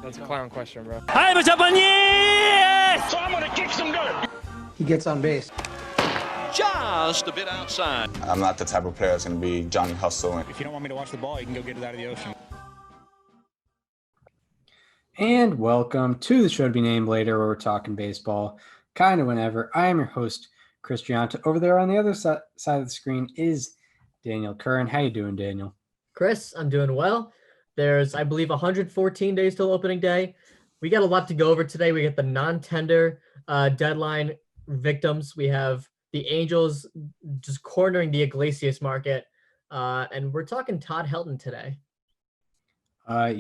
That's a clown question, bro. So I'm gonna kick some dirt. He gets on base. Just a bit outside. I'm not the type of player that's going to be Johnny Hustle. If you don't want me to watch the ball, you can go get it out of the ocean. And welcome to the show to be named later, where we're talking baseball kind of whenever. I am your host, Chris Gianta. Over there on the other side of the screen is Daniel Curran. How you doing, Daniel? Chris, I'm doing well. There's, I believe, 114 days till opening day. We got a lot to go over today. We got the non-tender deadline victims. We have the Angels just cornering the Iglesias market. And we're talking Todd Helton today. Our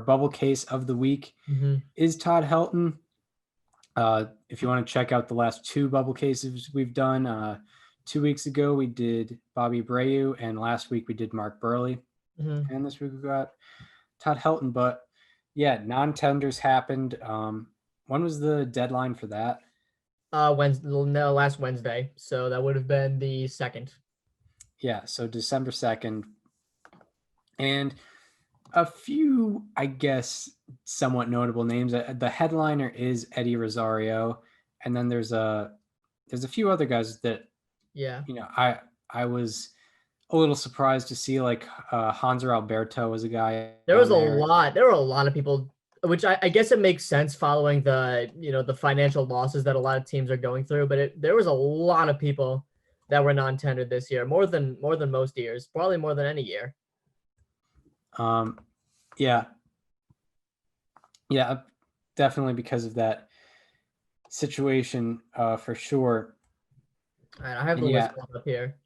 bubble case of the week is Todd Helton. If you want to check out the last two bubble cases we've done, 2 weeks ago we did Bobby Abreu, and last week we did Mark Burley. And this week we got Todd Helton. But yeah, non-tenders happened. When was the deadline for that? Last Wednesday. So that would have been the 2nd. Yeah, so December 2nd. And a few, I guess, somewhat notable names. The headliner is Eddie Rosario, and then there's a few other guys that, I was a little surprised to see, like Hanser Alberto was a guy. There were a lot of people, which I guess it makes sense following the financial losses that a lot of teams are going through. But there was a lot of people that were non-tendered this year, more than most years, probably more than any year. Yeah, definitely because of that situation, for sure. All right, I have the list up here.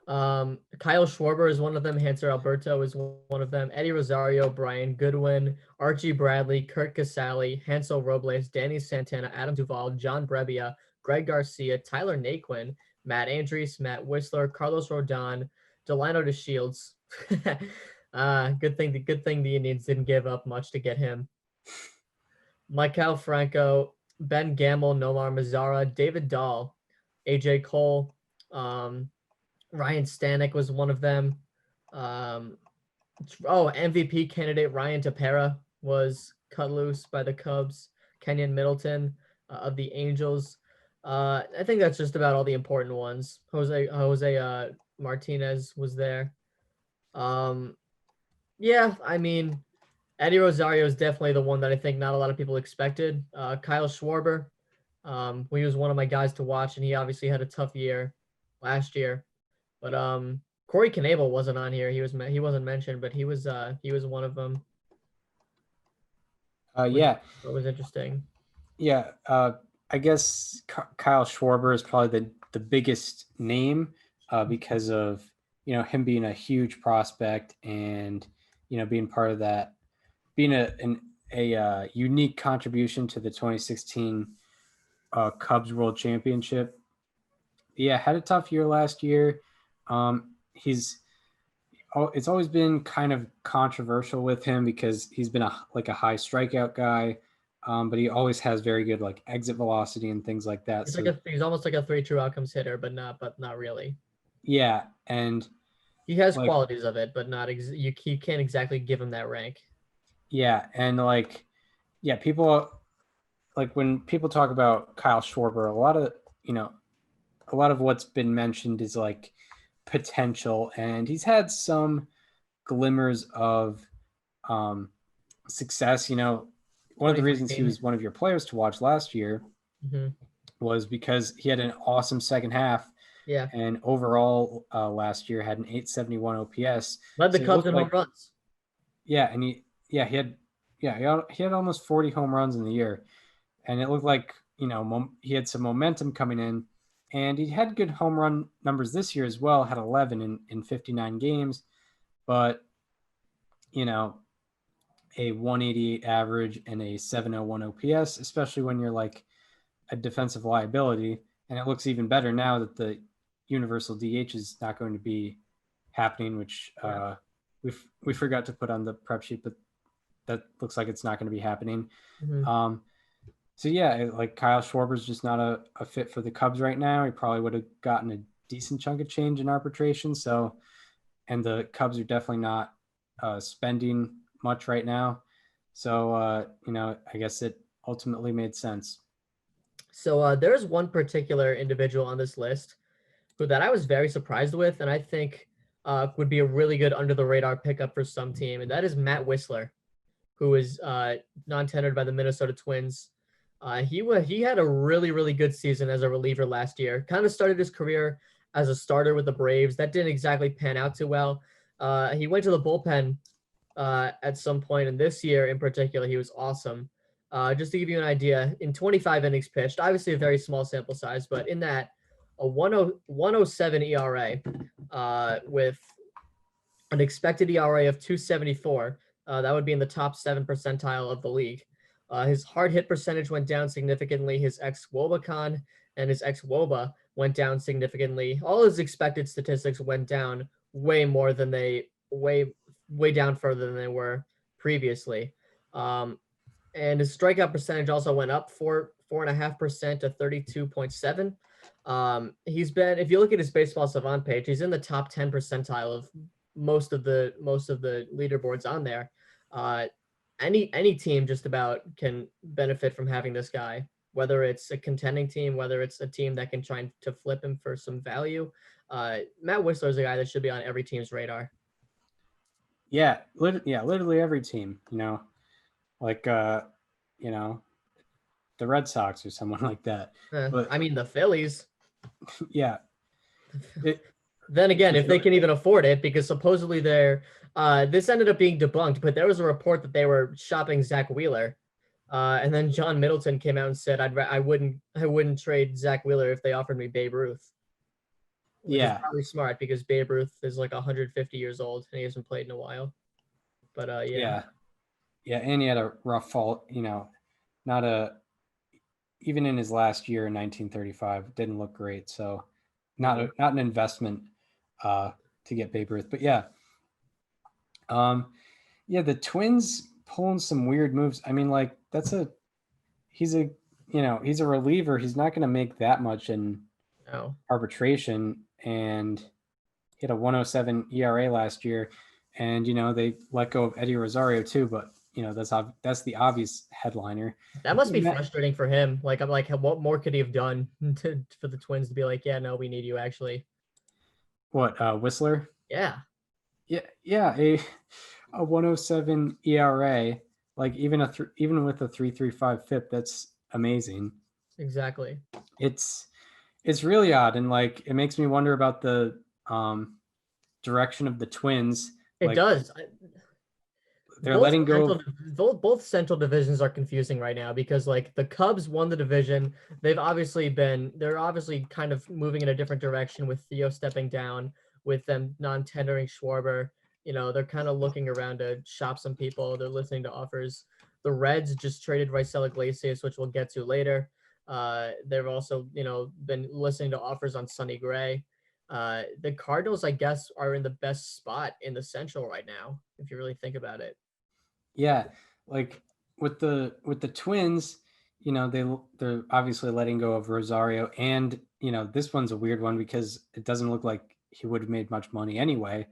Kyle Schwarber is one of them. Hanser Alberto is one of them. Eddie Rosario, Brian Goodwin, Archie Bradley, Kurt Casale, Hansel Robles, Danny Santana, Adam Duvall, John Brebbia, Greg Garcia, Tyler Naquin, Matt Andrews, Matt Wisler, Carlos Rodon, Delano DeShields. Good thing the Indians didn't give up much to get him. Maikel Franco, Ben Gamble, Nomar Mazara, David Dahl, AJ Cole, Ryan Stanek was one of them. MVP candidate Ryan Tepera was cut loose by the Cubs. Kenyon Middleton of the Angels. I think that's just about all the important ones. Jose Martinez was there. Yeah, I mean, Eddie Rosario is definitely the one that I think not a lot of people expected. Kyle Schwarber, he was one of my guys to watch, and he obviously had a tough year last year. But Corey Knebel wasn't on here. He wasn't mentioned, but he was one of them. That was interesting. Yeah, I guess Kyle Schwarber is probably the biggest name because of him being a huge prospect and being part of that, being a unique contribution to the 2016 Cubs World Championship. Yeah, had a tough year last year. It's always been kind of controversial with him because he's been a high strikeout guy, but he always has very good exit velocity and things like that. He's almost like a 3 true outcomes hitter, but not really. Yeah, and he has qualities of it, but not you can't exactly give him that rank. Yeah, and people when people talk about Kyle Schwarber, a lot of what's been mentioned is potential, and he's had some glimmers of success. One of the reasons he was one of your players to watch last year was because he had an awesome second half. Yeah. And overall, last year had an 871 OPS. Led the Cubs in home runs. Yeah, and he had almost 40 home runs in the year, and it looked like he had some momentum coming in, and he had good home run numbers this year as well. Had 11 in 59 games, but a 188 average and a 701 OPS, especially when you're a defensive liability. And it looks even better now that the universal DH is not going to be happening, which we forgot to put on the prep sheet, but that looks like it's not going to be happening. So yeah, Kyle Schwarber's just not a fit for the Cubs right now. He probably would have gotten a decent chunk of change in arbitration. So, and the Cubs are definitely not spending much right now. So, I guess it ultimately made sense. So there's one particular individual on this list that I was very surprised with, and I think would be a really good under the radar pickup for some team, and that is Matt Wisler, who is non-tendered by the Minnesota Twins. He had a really good season as a reliever last year. Kind of started his career as a starter with the Braves. That didn't exactly pan out too well. He went to the bullpen at some point, and this year in particular, he was awesome. Just to give you an idea, in 25 innings pitched, obviously a very small sample size, but in that, a 107 ERA with an expected ERA of 274. That would be in the top 7 percentile of the league. His hard hit percentage went down significantly. His ex-WOBA and his ex-WOBA went down significantly. All his expected statistics went down way down further than they were previously. And his strikeout percentage also went up 4.5% to 32.7. He's been, if you look at his baseball savant page, he's in the top 10 percentile of most of the leaderboards on there. Any team just about can benefit from having this guy, whether it's a contending team, whether it's a team that can try to flip him for some value. Matt Wisler is a guy that should be on every team's radar. Yeah, literally every team, like the Red Sox or someone like that. But I mean the Phillies. Yeah. Then again, if they can even afford it, because supposedly they're this ended up being debunked, but there was a report that they were shopping Zach Wheeler. And then John Middleton came out and said, I wouldn't trade Zach Wheeler if they offered me Babe Ruth. Which is probably smart because Babe Ruth is like 150 years old and he hasn't played in a while. But yeah, and he had a rough fall. Even in his last year in 1935, didn't look great. So not an investment to get Babe Ruth. But the Twins pulling some weird moves. I mean, like he's a reliever. He's not going to make that much in arbitration, and he had a 107 ERA last year, and they let go of Eddie Rosario too, but that's the obvious headliner. That must be frustrating for him. Like, I'm like, what more could he have done for the Twins to be like, yeah, no, we need you actually? What, Wisler? Yeah. A 107 ERA, like even with a 3.35 FIP, that's amazing. Exactly. It's really odd, and like it makes me wonder about the direction of the Twins. It does. They're letting go. Both central divisions are confusing right now because like the Cubs won the division. They're obviously kind of moving in a different direction with Theo stepping down, with them non-tendering Schwarber. They're kind of looking around to shop some people. They're listening to offers. The Reds just traded Raisel Iglesias, which we'll get to later. They've also, been listening to offers on Sonny Gray. The Cardinals, I guess, are in the best spot in the Central right now, if you really think about it. Yeah, like with the Twins, they're obviously letting go of Rosario, and this one's a weird one because it doesn't look like he would have made much money anyway.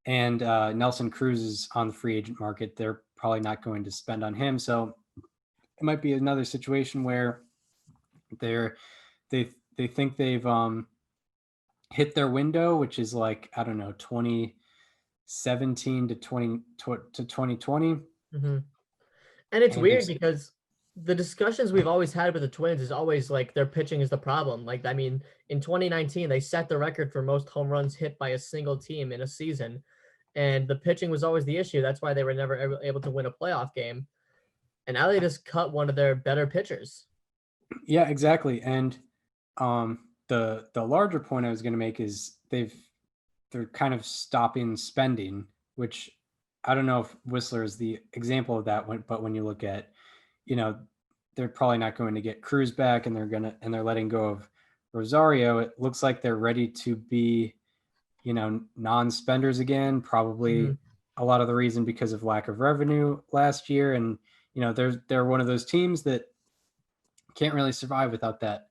And Nelson Cruz is on the free agent market. They're probably not going to spend on him, so it might be another situation where they think they've hit their window, which is like, I don't know, 2017 to 2020. Mm-hmm. And it's weird because the discussions we've always had with the Twins is always like their pitching is the problem. Like, I mean, in 2019, they set the record for most home runs hit by a single team in a season. And the pitching was always the issue. That's why they were never able to win a playoff game. And now they just cut one of their better pitchers. Yeah, exactly. And the larger point I was going to make is they're kind of stopping spending, which I don't know if Wisler is the example of that one, but when you look at, they're probably not going to get Cruz back, and they're letting go of Rosario. It looks like they're ready to be, non-spenders again, probably a lot of the reason because of lack of revenue last year. And, they're one of those teams that can't really survive without that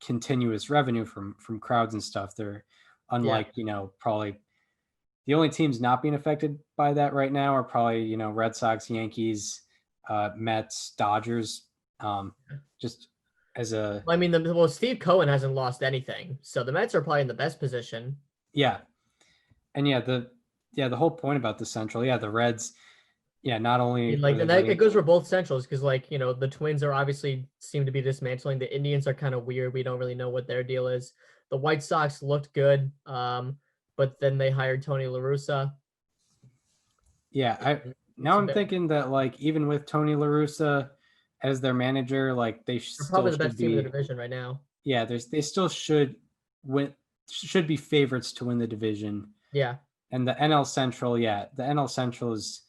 continuous revenue from crowds and stuff. They're unlike, probably the only teams not being affected by that right now are probably, Red Sox, Yankees, Mets, Dodgers. Just as a I mean, Steve Cohen hasn't lost anything, so the Mets are probably in the best position. yeah, and the whole point about the Central, the Reds, not only it goes for both Centrals because the Twins are obviously seem to be dismantling. The Indians are kind of weird. We don't really know what their deal is. The White Sox looked good, but then they hired Tony La Russa. Yeah, I'm thinking that even with Tony La Russa as their manager, they're probably the best team in the division right now. Yeah, they still should be favorites to win the division. Yeah. And the NL Central, the NL Central is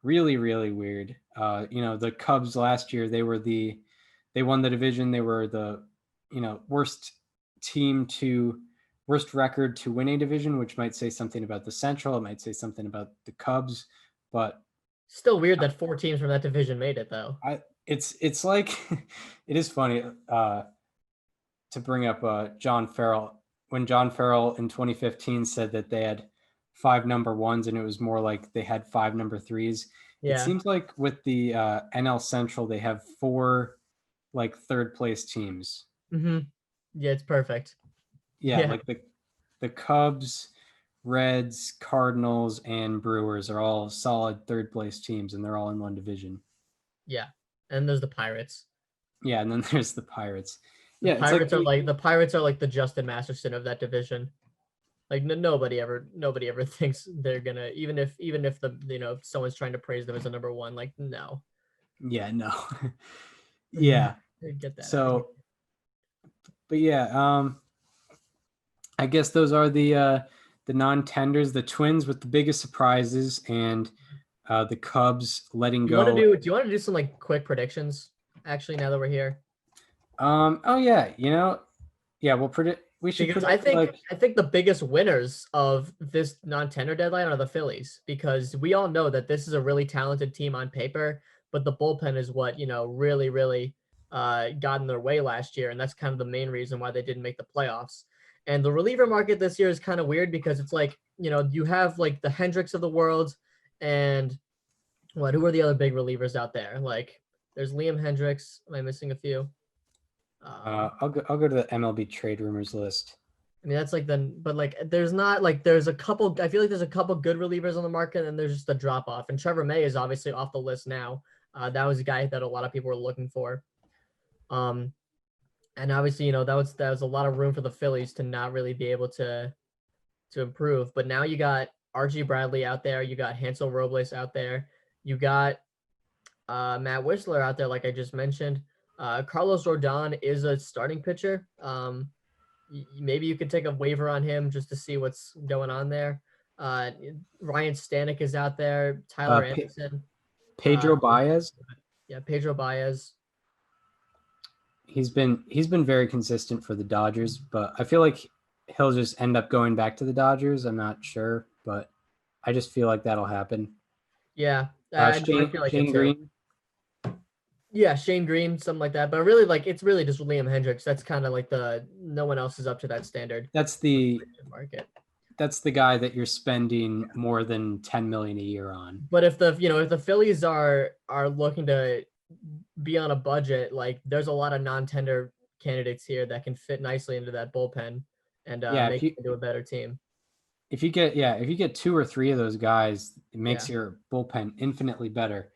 really, really weird. The Cubs last year, they won the division. They were the, worst record to win a division, which might say something about the Central. It might say something about the Cubs, but still weird that 4 teams from that division made it though. It's like, it is funny to bring up John Farrell. When John Farrell in 2015 said that they had 5 number 1s and it was more like they had 5 number 3s. Yeah. It seems like with the NL Central, they have 4 third place teams. Mm-hmm. Yeah, it's perfect. Yeah, like the Cubs, Reds, Cardinals, and Brewers are all solid third place teams, and they're all in one division. Yeah, and there's the Pirates. Yeah, and then there's the Pirates. The Pirates are like the Justin Masterson of that division. Nobody ever thinks they're gonna, even if the someone's trying to praise them as a number 1, no. Yeah, no. Yeah. I get that. So, but I guess those are the non-tenders. The Twins with the biggest surprises, and the Cubs letting go. Do you want to do some quick predictions? Actually, now that we're here. We'll predict. We should. Because I think the biggest winners of this non-tender deadline are the Phillies, because we all know that this is a really talented team on paper, but the bullpen is what really, really got in their way last year, and that's kind of the main reason why they didn't make the playoffs. And the reliever market this year is kind of weird because it's you have the Hendricks of the world, and who are the other big relievers out there? There's Liam Hendricks. Am I missing a few? I'll go to the MLB trade rumors list. I mean, that's there's not there's a couple. I feel like there's a couple good relievers on the market, and there's just a drop off. And Trevor May is obviously off the list now. That was a guy that a lot of people were looking for. And obviously, that was a lot of room for the Phillies to not really be able to improve. But now you got Archie Bradley out there. You got Hansel Robles out there. You got Matt Wisler out there, like I just mentioned. Carlos Rodon is a starting pitcher. Maybe you could take a waiver on him just to see what's going on there. Ryan Stanek is out there. Tyler Anderson. Pedro Baez. Yeah, Pedro Baez. He's been very consistent for the Dodgers, but I feel like he'll just end up going back to the Dodgers. I'm not sure, but I just feel like that'll happen. Yeah. I feel like Shane Green. Yeah, Shane Green, something like that. But really, it's really just Liam Hendricks. That's kind of no one else is up to that standard. That's the market. That's the guy that you're spending more than $10 million a year on. But if the Phillies are looking to be on a budget, there's a lot of non-tender candidates here that can fit nicely into that bullpen and make it into a better team. If you get 2 or 3 of those guys, it makes your bullpen infinitely better.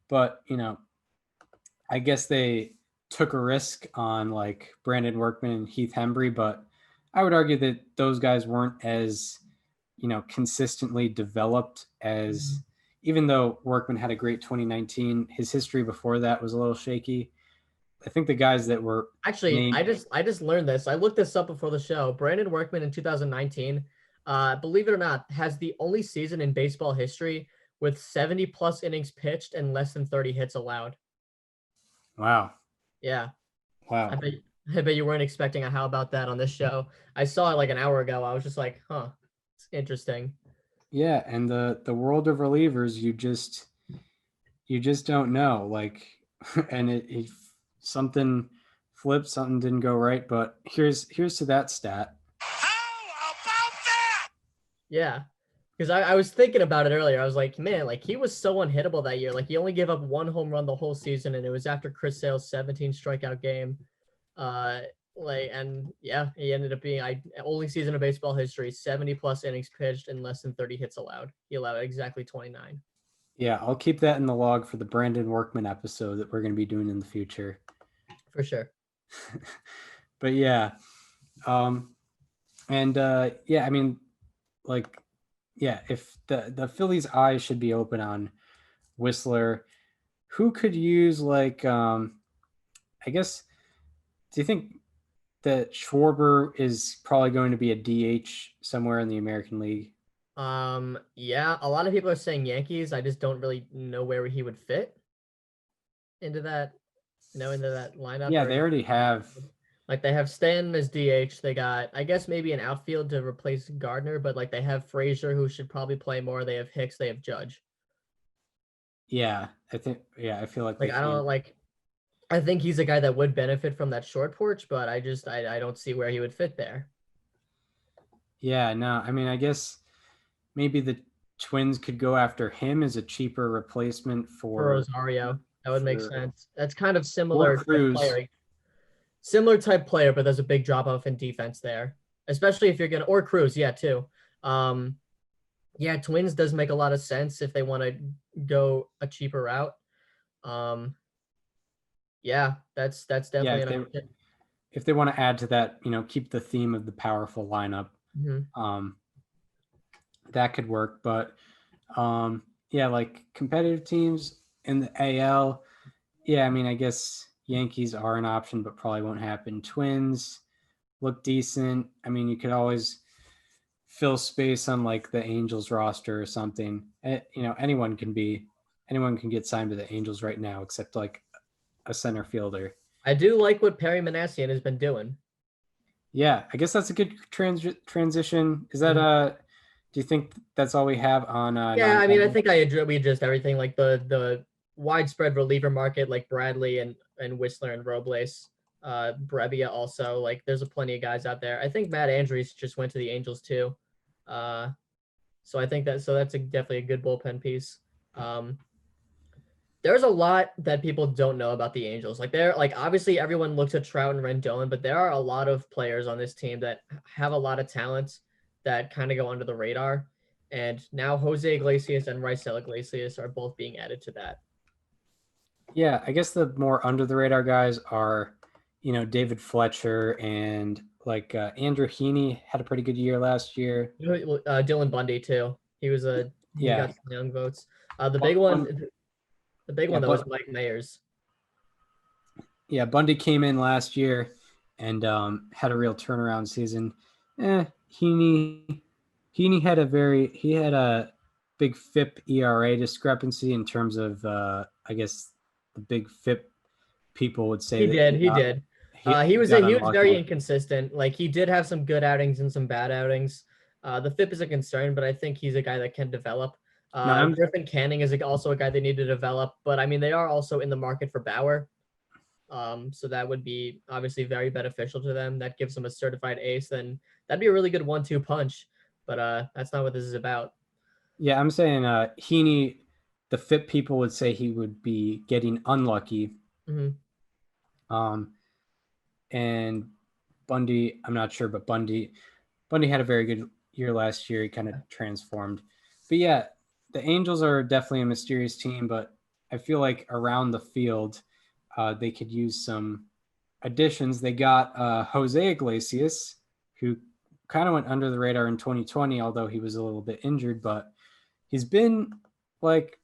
But I guess they took a risk on Brandon Workman and Heath Hembry, but I would argue that those guys weren't as, consistently developed as, even though Workman had a great 2019, his history before that was a little shaky. I think the guys that were actually, I just learned this. I looked this up before the show. Brandon Workman in 2019, believe it or not, has the only season in baseball history with 70 plus innings pitched and less than 30 hits allowed. Wow. Yeah. Wow. I bet you weren't expecting a how about that on this show. I saw it an hour ago. I was just it's interesting. Yeah, and the world of relievers, you just don't know. And it something flipped, something didn't go right. But here's to that stat. How about that? Yeah. Because I was thinking about it earlier. I was like, man, like he was so unhittable that year. Like he only gave up 1 home run the whole season, and it was after Chris Sale's 17 strikeout game. He ended up being only season of baseball history, 70 plus innings pitched and less than 30 hits allowed. He allowed exactly 29. Yeah, I'll keep that in the log for the Brandon Workman episode that we're going to be doing in the future. For sure. But yeah. I mean, like, yeah, if the Phillies' eyes should be open on Wisler, who could use I guess, do you think that Schwarber is probably going to be a DH somewhere in the American League? Yeah, a lot of people are saying Yankees. I just don't really know where he would fit into that, into that lineup. Yeah, they already have. Like they have Stanton as DH. They got, I guess, maybe an outfield to replace Gardner, but like they have Frazier who should probably play more. They have Hicks. They have Judge. Yeah, I feel like I think he's a guy that would benefit from that short porch, but I don't see where he would fit there. Yeah, no, I mean, I guess maybe the Twins could go after him as a cheaper replacement for Rosario. That would make sense. That's kind of similar Cruz. player. Similar type player, but there's a big drop off in defense there, especially if you're gonna, or Cruz, yeah, too. Yeah, Twins does make a lot of sense if they want to go a cheaper route. Yeah, that's definitely an option. If they want to add to that, keep the theme of the powerful lineup, that could work. But yeah, like competitive teams in the AL, yeah, I mean, I guess Yankees are an option, but probably won't happen. Twins look decent. I mean, you could always fill space on like the Angels roster or something. Anyone can get signed to the Angels right now, except like a center fielder. I do like what Perry Manassian has been doing. Yeah, I guess that's a good transition. Is that do you think that's all we have on? Yeah, I mean, I think we addressed everything, like the widespread reliever market, like Bradley and Wisler and Robles, Brebbia also. Like, there's plenty of guys out there. I think Matt Andrews just went to the Angels too, so I think that's definitely a good bullpen piece. There's a lot that people don't know about the Angels. Like, obviously everyone looks at Trout and Rendon, but there are a lot of players on this team that have a lot of talent that kind of go under the radar. And now Jose Iglesias and Raisel Iglesias are both being added to that. Yeah, I guess the more under the radar guys are, David Fletcher and like Andrew Heaney had a pretty good year last year. Dylan Bundy too. He got some young votes. The big one though was Mike Mayers. Yeah, Bundy came in last year and had a real turnaround season. Heaney had a big FIP ERA discrepancy in terms of I guess the big FIP people would say he did. He was very inconsistent. Like, he did have some good outings and some bad outings. The FIP is a concern, but I think he's a guy that can develop. Griffin Canning is also a guy they need to develop, but I mean, they are also in the market for Bauer. So that would be obviously very beneficial to them. That gives them a certified ace. Then that'd be a really good 1-2 punch, but that's not what this is about. Yeah, I'm saying Heaney, the FIP people would say he would be getting unlucky. Mm-hmm. And Bundy, I'm not sure, but Bundy had a very good year last year. He kind of transformed. But yeah, the Angels are definitely a mysterious team, but I feel like around the field, they could use some additions. They got Jose Iglesias, who kind of went under the radar in 2020, although he was a little bit injured, but he's been like,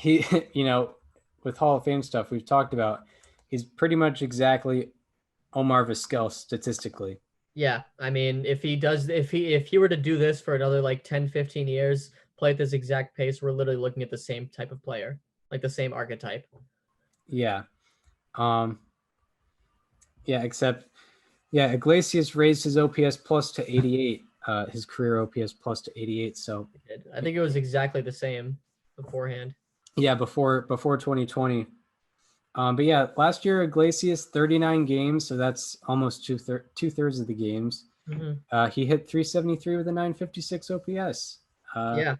with Hall of Fame stuff we've talked about, he's pretty much exactly Omar Vizquel statistically. Yeah, I mean, if he were to do this for another like 10, 15 years, play at this exact pace, we're literally looking at the same type of player, like the same archetype. Yeah. Iglesias raised his OPS plus to 88, his career OPS plus to 88. So I think it was exactly the same beforehand. Yeah, before 2020. But yeah, last year Iglesias 39 games, so that's almost two-thirds of the games. He hit 373 with a 956 OPS. Yeah.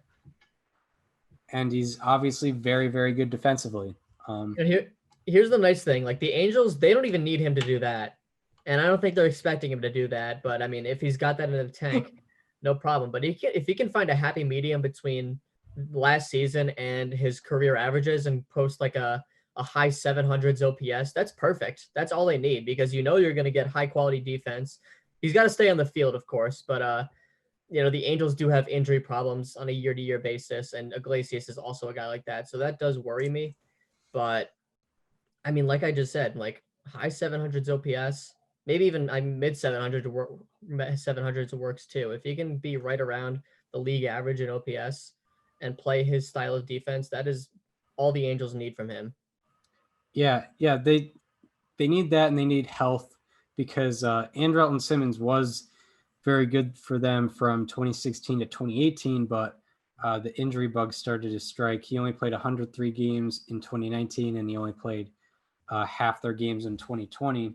And he's obviously very, very good defensively. And here's the nice thing. Like the Angels, they don't even need him to do that. And I don't think they're expecting him to do that. But I mean, if he's got that in the tank, no problem. But if he can find a happy medium between last season and his career averages and post like a high 700s OPS, that's perfect. That's all they need because you're going to get high quality defense. He's got to stay on the field, of course, but the Angels do have injury problems on a year-to-year basis, and Iglesias is also a guy like that. So that does worry me. But I mean, like I just said, like high 700s OPS, maybe even mid 700s works too. If he can be right around the league average in OPS and play his style of defense, that is all the Angels need from him. Yeah, they need that, and they need health because Andrelton Simmons was very good for them from 2016 to 2018, but the injury bug started to strike. He only played 103 games in 2019, and he only played half their games in 2020.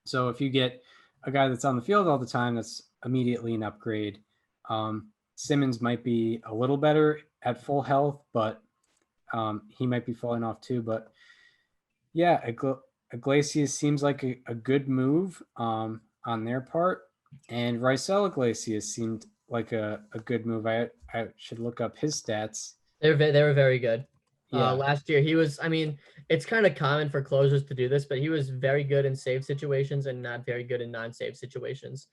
So if you get a guy that's on the field all the time, that's immediately an upgrade. Simmons might be a little better at full health, but he might be falling off too. But yeah, Iglesias seems like a good move on their part. And Raisel Iglesias seemed like a good move. I should look up his stats. They were very good. Yeah. Last year he was, I mean, it's kind of common for closers to do this, but he was very good in save situations and not very good in non-save situations.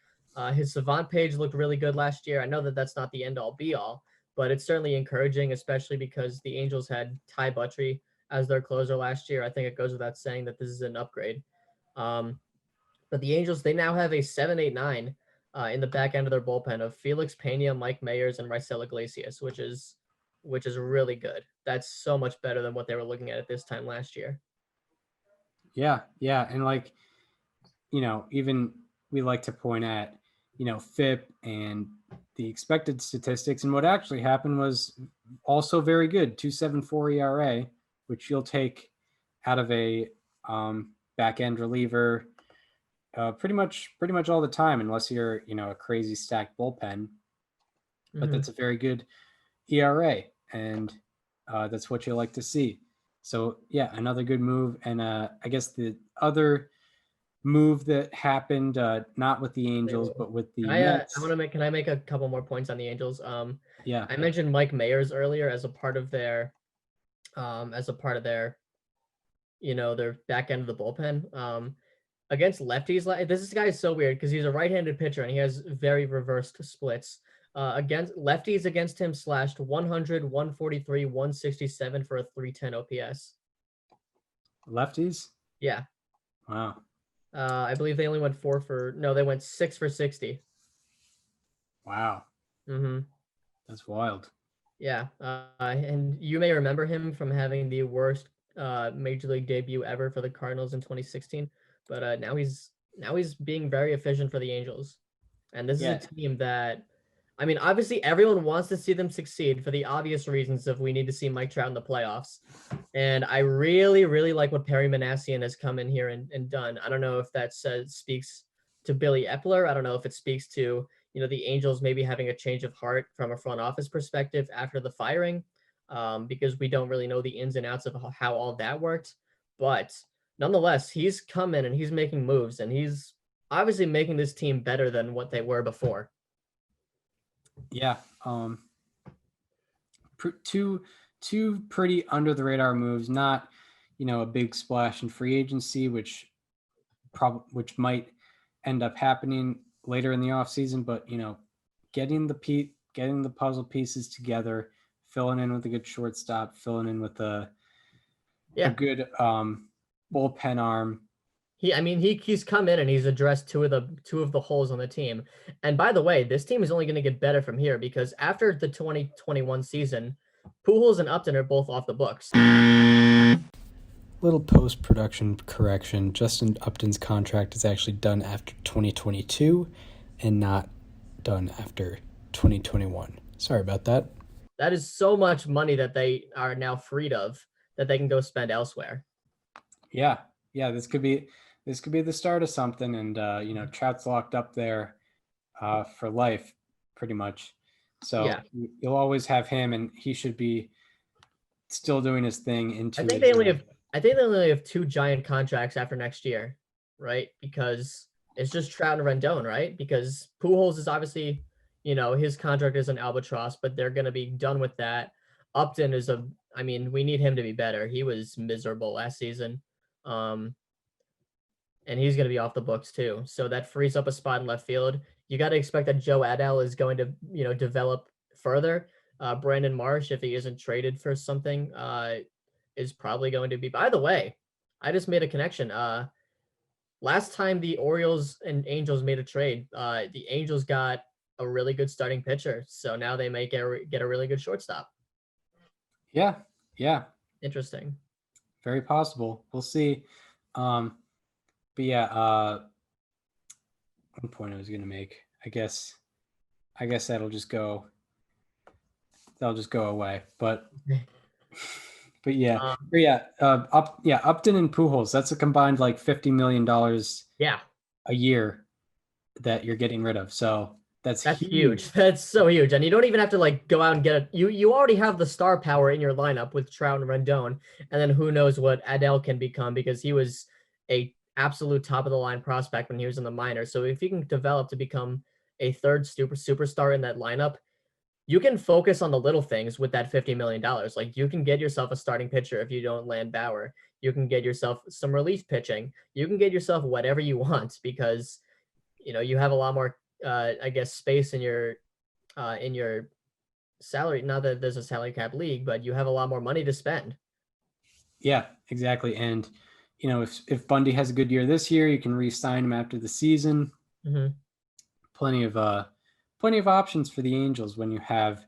His Savant page looked really good last year. I know that that's not the end all be all, but it's certainly encouraging, especially because the Angels had Ty Buttrey as their closer last year. I think it goes without saying that this is an upgrade. But the Angels, they now have a 7-8-9 in the back end of their bullpen of Felix Pena, Mike Mayers, and Raisel Iglesias, which is really good. That's so much better than what they were looking at this time last year. Yeah. And like, even we like to point at, FIP and the expected statistics. And what actually happened was also very good, 2.74 ERA, which you'll take out of a back end reliever pretty much all the time, unless you're, a crazy stacked bullpen. But that's a very good ERA, and that's what you like to see. So yeah, another good move. And I guess the other move that happened, not with the Angels, but with the Mets. Can I make a couple more points on the Angels? Yeah. I mentioned Mike Mayers earlier as a part of their their back end of the bullpen. Against lefties, this guy is so weird because he's a right-handed pitcher and he has very reversed splits. Against lefties against him slashed 100, 143, 167 for a 310 OPS. Lefties? Yeah. Wow. I believe they only went they went 6 for 60. Wow. Mm-hmm. That's wild. Yeah. And you may remember him from having the worst major league debut ever for the Cardinals in 2016. But now he's being very efficient for the Angels. And this is a team that, I mean, obviously everyone wants to see them succeed for the obvious reasons of we need to see Mike Trout in the playoffs. And I really, really like what Perry Manassian has come in here and done. I don't know if that speaks to Billy Epler. I don't know if it speaks to, the Angels maybe having a change of heart from a front office perspective after the firing, because we don't really know the ins and outs of how all that worked. But nonetheless, he's come in and he's making moves, and he's obviously making this team better than what they were before. Yeah. Two pretty under the radar moves, not, a big splash in free agency, which might end up happening later in the offseason, but, getting the puzzle pieces together, filling in with a good shortstop, filling in with a good bullpen arm. He's come in and he's addressed two of the holes on the team. And by the way, this team is only going to get better from here because after the 2021 season, Pujols and Upton are both off the books. Little post-production correction. Justin Upton's contract is actually done after 2022 and not done after 2021. Sorry about that. That is so much money that they are now freed of that they can go spend elsewhere. Yeah, this could be the start of something. And Trout's locked up there for life, pretty much. So Yeah. you'll always have him, and he should be still doing his thing into. I think they only have 2 giant contracts after next year, right? Because it's just Trout and Rendon, right? Because Pujols is obviously, his contract is an albatross, but they're going to be done with that. Upton we need him to be better. He was miserable last season. And he's going to be off the books too. So that frees up a spot in left field. You got to expect that Joe Adell is going to, develop further. Brandon Marsh, if he isn't traded for something, is probably going to be. By the way, I just made a connection. Last time the Orioles and Angels made a trade, the Angels got a really good starting pitcher. So now they may get a really good shortstop. Yeah. Interesting. Very possible. We'll see. But yeah, one point I was going to make, I guess that'll just go away. But yeah, Upton and Pujols, that's a combined like $50 million a year that you're getting rid of. So that's huge. That's so huge. And you don't even have to like go out and get you already have the star power in your lineup with Trout and Rendon. And then who knows what Adell can become, because he was a absolute top of the line prospect when he was in the minors. So if he can develop to become a third superstar in that lineup, you can focus on the little things with that $50 million. Like you can get yourself a starting pitcher if you don't land Bauer. You can get yourself some relief pitching. You can get yourself whatever you want, because you have a lot more space in your salary. Not that there's a salary cap league, but you have a lot more money to spend. Yeah, exactly. And if Bundy has a good year this year, you can re-sign him after the season. Mm-hmm. Plenty of options for the Angels when you have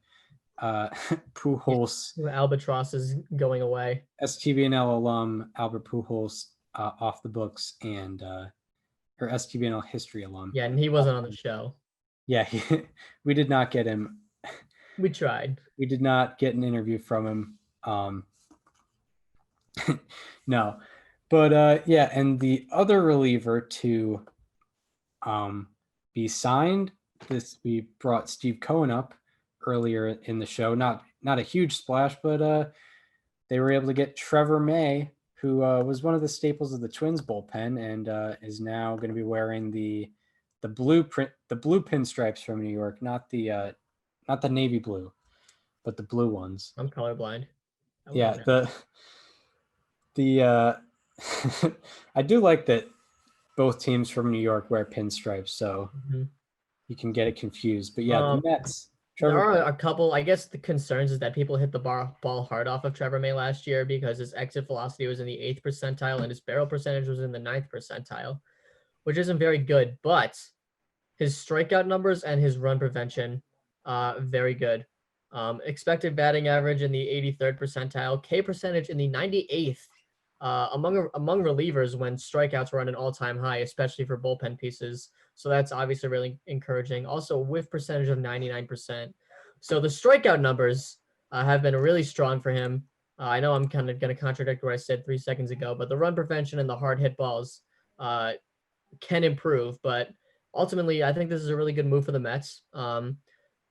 Pujols. Albatross is going away. STBNL alum Albert Pujols off the books, and or STBNL history alum. Yeah, and he wasn't on the show. Yeah, we did not get him. We tried. We did not get an interview from him. No. But and the other reliever to be signed, we brought Steve Cohen up earlier in the show. Not a huge splash, but they were able to get Trevor May, who was one of the staples of the Twins bullpen, and is now going to be wearing the blue pinstripes from New York, not the navy blue, but the blue ones. I'm colorblind. Yeah, the I do like that both teams from New York wear pinstripes, so you can get it confused. But yeah, the Mets. There are a couple. I guess the concerns is that people hit the ball hard off of Trevor May last year because his exit velocity was in the 8th percentile and his barrel percentage was in the 9th percentile, which isn't very good. But his strikeout numbers and his run prevention, very good. Expected batting average in the 83rd percentile, K percentage in the 98th. Among relievers when strikeouts were on an all-time high, especially for bullpen pieces. So that's obviously really encouraging. Also, whiff percentage of 99%. So the strikeout numbers have been really strong for him. I know I'm kind of going to contradict what I said 3 seconds ago, but the run prevention and the hard hit balls can improve. But ultimately, I think this is a really good move for the Mets. The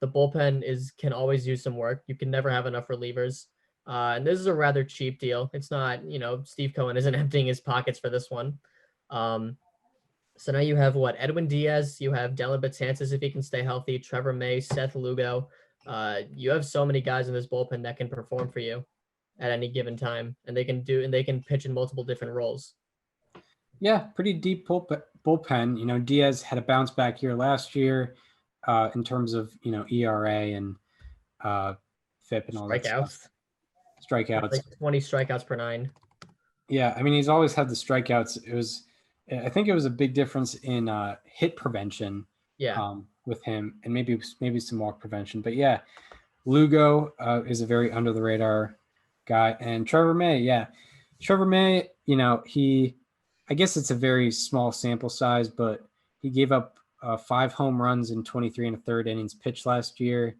bullpen can always use some work. You can never have enough relievers. And this is a rather cheap deal. It's not, Steve Cohen isn't emptying his pockets for this one. So now you have Edwin Diaz, you have Dellin Betances if he can stay healthy, Trevor May, Seth Lugo. You have so many guys in this bullpen that can perform for you at any given time, and they can pitch in multiple different roles. Yeah, pretty deep bullpen. Diaz had a bounce back year last year in terms of, ERA and FIP and all that stuff. Strikeouts. Like 20 strikeouts per 9. Yeah, I mean, he's always had the strikeouts. I think it was a big difference in hit prevention. Yeah. With him, and maybe some walk prevention. But yeah, Lugo is a very under the radar guy, and Trevor May. Yeah, Trevor May. I guess it's a very small sample size, but he gave up 5 home runs in 23 1/3 innings pitched last year,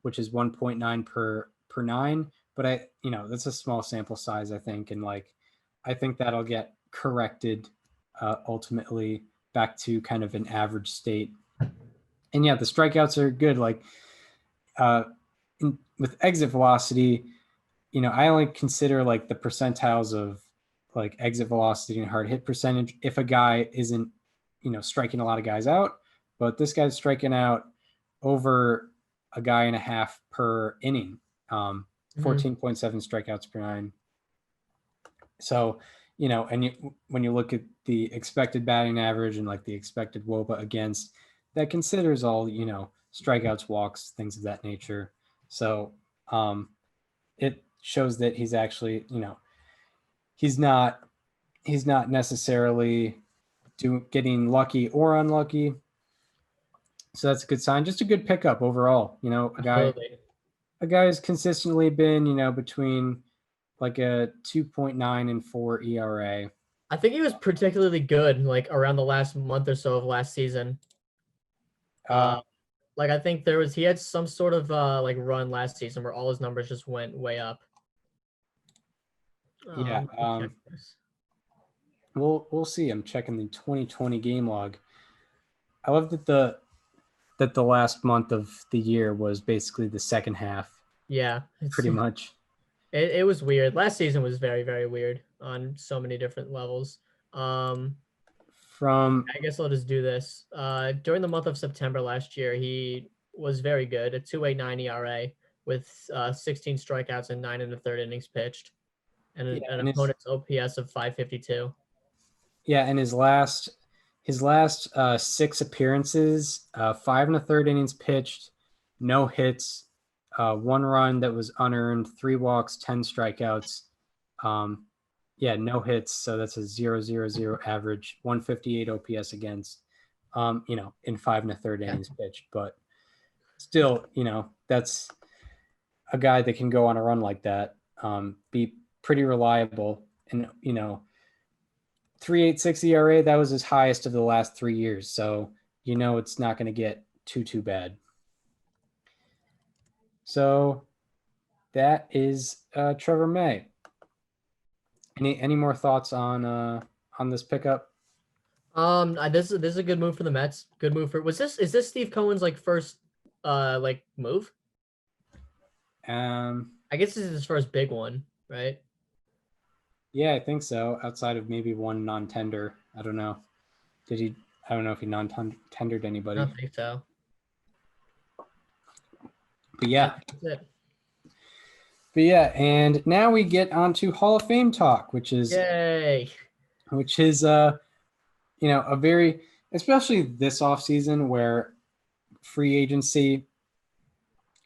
which is 1.9 per 9. But that's a small sample size, I think. And I think that'll get corrected ultimately back to kind of an average state And yeah, the strikeouts are good. Like with exit velocity, I only consider like the percentiles of like exit velocity and hard hit percentage if a guy isn't, striking a lot of guys out. But this guy's striking out over a guy and a half per inning, 14.7 strikeouts per nine. So, when you look at the expected batting average and like the expected WOBA against, that considers all, strikeouts, walks, things of that nature. So it shows that he's actually, he's not necessarily getting lucky or unlucky. So that's a good sign. Just a good pickup overall. A guy who's consistently been, between like a 2.9 and 4 ERA. I think he was particularly good like around the last month or so of last season. Like I think he had some sort of like run last season where all his numbers just went way up. Yeah. We'll see. I'm checking the 2020 game log. I love that the last month of the year was basically the second half. Yeah, pretty much. It was weird. Last season was very, very weird on so many different levels. I guess I'll just do this. During the month of September last year, he was very good, a 2.89 ERA with 16 strikeouts and 9 1/3 innings pitched, and an opponent's OPS of 552. Yeah, and his last 6 appearances, 5 1/3 innings pitched, no hits, 1 run that was unearned, 3 walks, 10 strikeouts. No hits. So that's a 0.00 average, 158 OPS against, in 5 1/3 innings pitched. But still, that's a guy that can go on a run like that, be pretty reliable. And, 3.86 ERA, that was his highest of the last 3 years. So, it's not going to get too bad. So that is Trevor May. Any more thoughts on this pickup? This is a good move for the Mets. Good move is this Steve Cohen's like first move? I guess this is his first big one, right? Yeah, I think so. Outside of maybe one non-tender. I don't know. I don't know if he non-tendered anybody. I don't think so. But yeah. That's it. But yeah, and now we get on to Hall of Fame talk, which is yay. Which is a very, especially this offseason where free agency,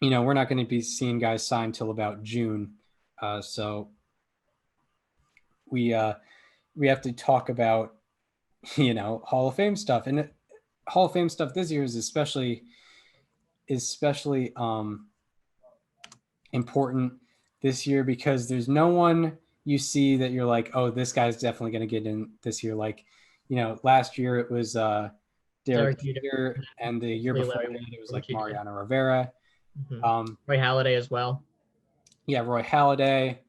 we're not going to be seeing guys sign till about June. So we have to talk about, Hall of Fame stuff. And Hall of Fame stuff this year is especially important this year because there's no one you see that you're like, oh, this guy's definitely going to get in this year. Like, last year it was Derek Jeter, and the year before that it was like Mariano Rivera. Roy Halladay as well. Yeah, Roy Halladay.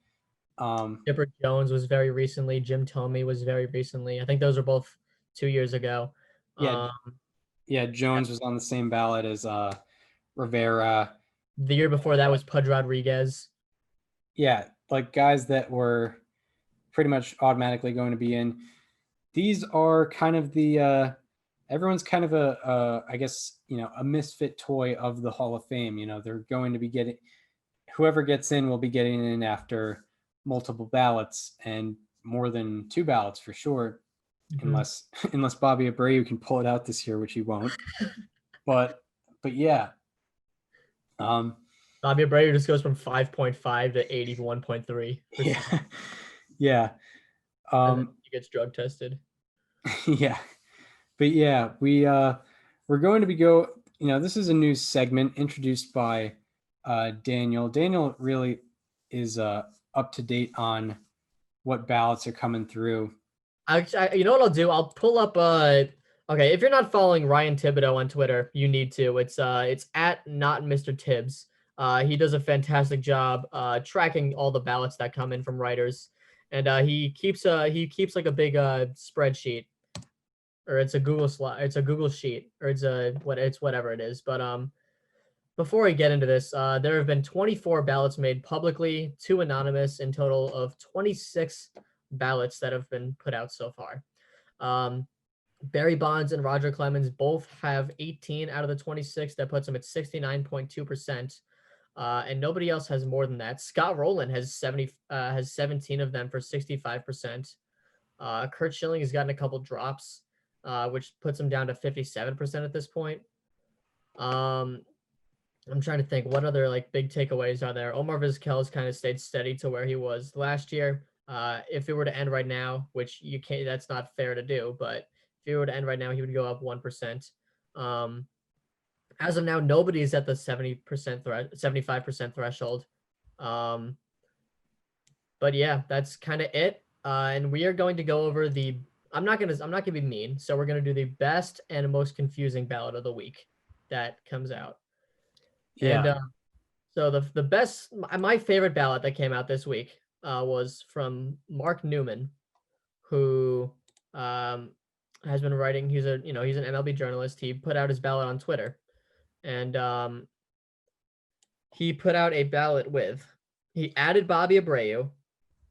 Chipper Jones was very recently. Jim Thome was very recently. I think those were both 2 years ago. Yeah, Jones was on the same ballot as Rivera. The year before that was Pudge Rodriguez. Yeah, like guys that were pretty much automatically going to be in. These are kind of the everyone's kind of I guess, a misfit toy of the Hall of Fame. They're going to be getting, whoever gets in will be getting in after multiple ballots and more than 2 ballots for sure, unless Bobby Abreu can pull it out this year, which he won't. but yeah. Bobby Abreu just goes from 5.5 to 81.3. Yeah. He gets drug tested. Yeah. But yeah, we're going to be this is a new segment introduced by Daniel. Daniel really is up to date on what ballots are coming through. You know what I'll do? I'll pull up okay, if you're not following Ryan Thibodeau on Twitter, you need to. It's at not Mr. Tibbs. He does a fantastic job tracking all the ballots that come in from writers, and he keeps like a big spreadsheet or it's a Google slide, it's a Google sheet, or it's whatever it is. But before we get into this, there have been 24 ballots made publicly, 2 anonymous, in total of 26 ballots that have been put out so far. Barry Bonds and Roger Clemens both have 18 out of the 26. That puts them at 69.2%. And nobody else has more than that. Scott Rowland has 17 of them for 65%. Kurt Schilling has gotten a couple drops, which puts him down to 57% at this point. I'm trying to think what other like big takeaways are there. Omar Vizquel has kind of stayed steady to where he was last year. If it were to end right now, which you can't, that's not fair to do, but if it were to end right now, he would go up 1%. As of now, nobody is at the 75% threshold. But yeah, that's kind of it. And we are going to go over I'm not gonna be mean. So we're gonna do the best and most confusing ballot of the week that comes out. Yeah. And so the best, my favorite ballot that came out this week was from Mark Newman, who has been writing. He's an MLB journalist. He put out his ballot on Twitter, and he put out a ballot he added Bobby Abreu.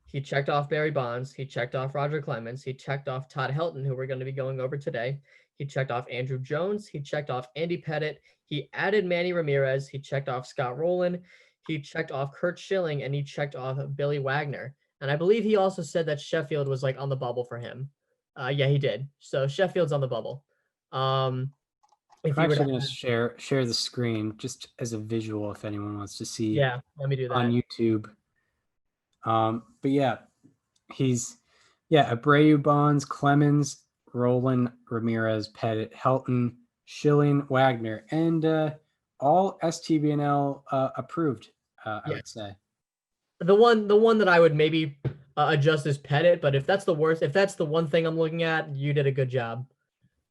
He checked off Barry Bonds. He checked off Roger Clemens. He checked off Todd Helton, who we're going to be going over today. He checked off Andrew Jones. He checked off Andy Pettitte. He added Manny Ramirez. He checked off Scott Rowland. He checked off Kurt Schilling, and he checked off Billy Wagner. And I believe he also said that Sheffield was like on the bubble for him. Yeah, he did. So Sheffield's on the bubble. I'm actually going to share the screen just as a visual if anyone wants to see. Yeah, let me do that on YouTube. But yeah, Abreu, Bonds, Clemens, Rowland, Ramirez, Pettitte, Helton, Schilling, Wagner, and all STBNL approved. I would say the one that I would maybe adjust is Pettitte, but if that's the one thing I'm looking at, you did a good job.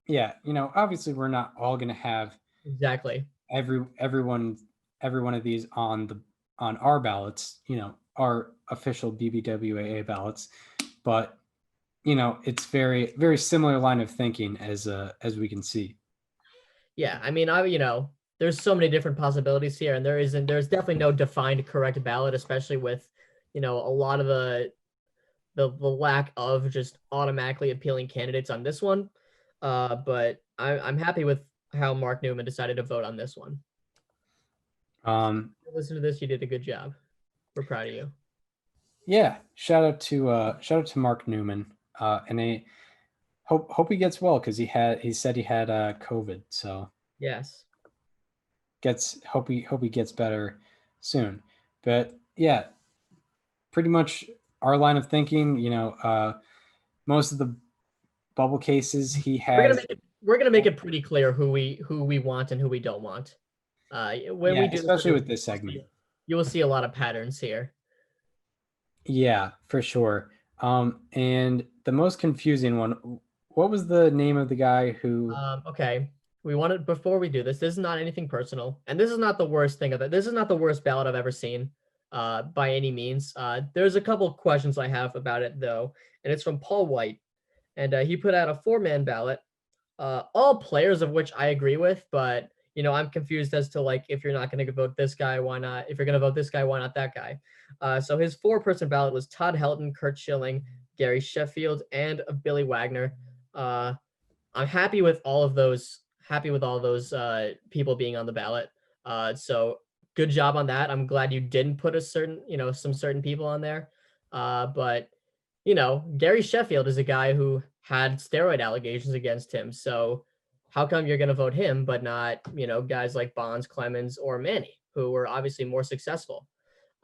Yeah, obviously we're not all going to have exactly every one of these on our ballots, our official BBWAA ballots, but it's very, very similar line of thinking as we can see. Yeah, I mean, there's so many different possibilities here, and there's definitely no defined correct ballot, especially with, a lot of the lack of just automatically appealing candidates on this one. But I'm happy with how Mark Newman decided to vote on this one. Listen to this, you did a good job. We're proud of you. Yeah, shout out to Mark Newman, and I hope he gets well because he said he had COVID. So yes, hope he gets better soon. But yeah, pretty much our line of thinking. Most of the bubble cases he has. We're gonna make it pretty clear who we want and who we don't want. When we do, especially with this segment, you will see a lot of patterns here. Yeah, for sure. And the most confusing one, what was the name of the guy who? Okay, before we do this is not anything personal, and this is not the worst thing of it. This is not the worst ballot I've ever seen, by any means. There's a couple of questions I have about it though, and it's from Paul White, and he put out a 4-man ballot, all players of which I agree with, but I'm confused as to like if you're not going to vote this guy, why not? If you're going to vote this guy, why not that guy? So his 4-person ballot was Todd Helton, Kurt Schilling, Gary Sheffield, and Billy Wagner. I'm happy with all of those. Happy with all those people being on the ballot. So good job on that. I'm glad you didn't put some certain people on there. But Gary Sheffield is a guy who had steroid allegations against him. So how come you're going to vote him, but not, guys like Bonds, Clemens, or Manny, who were obviously more successful?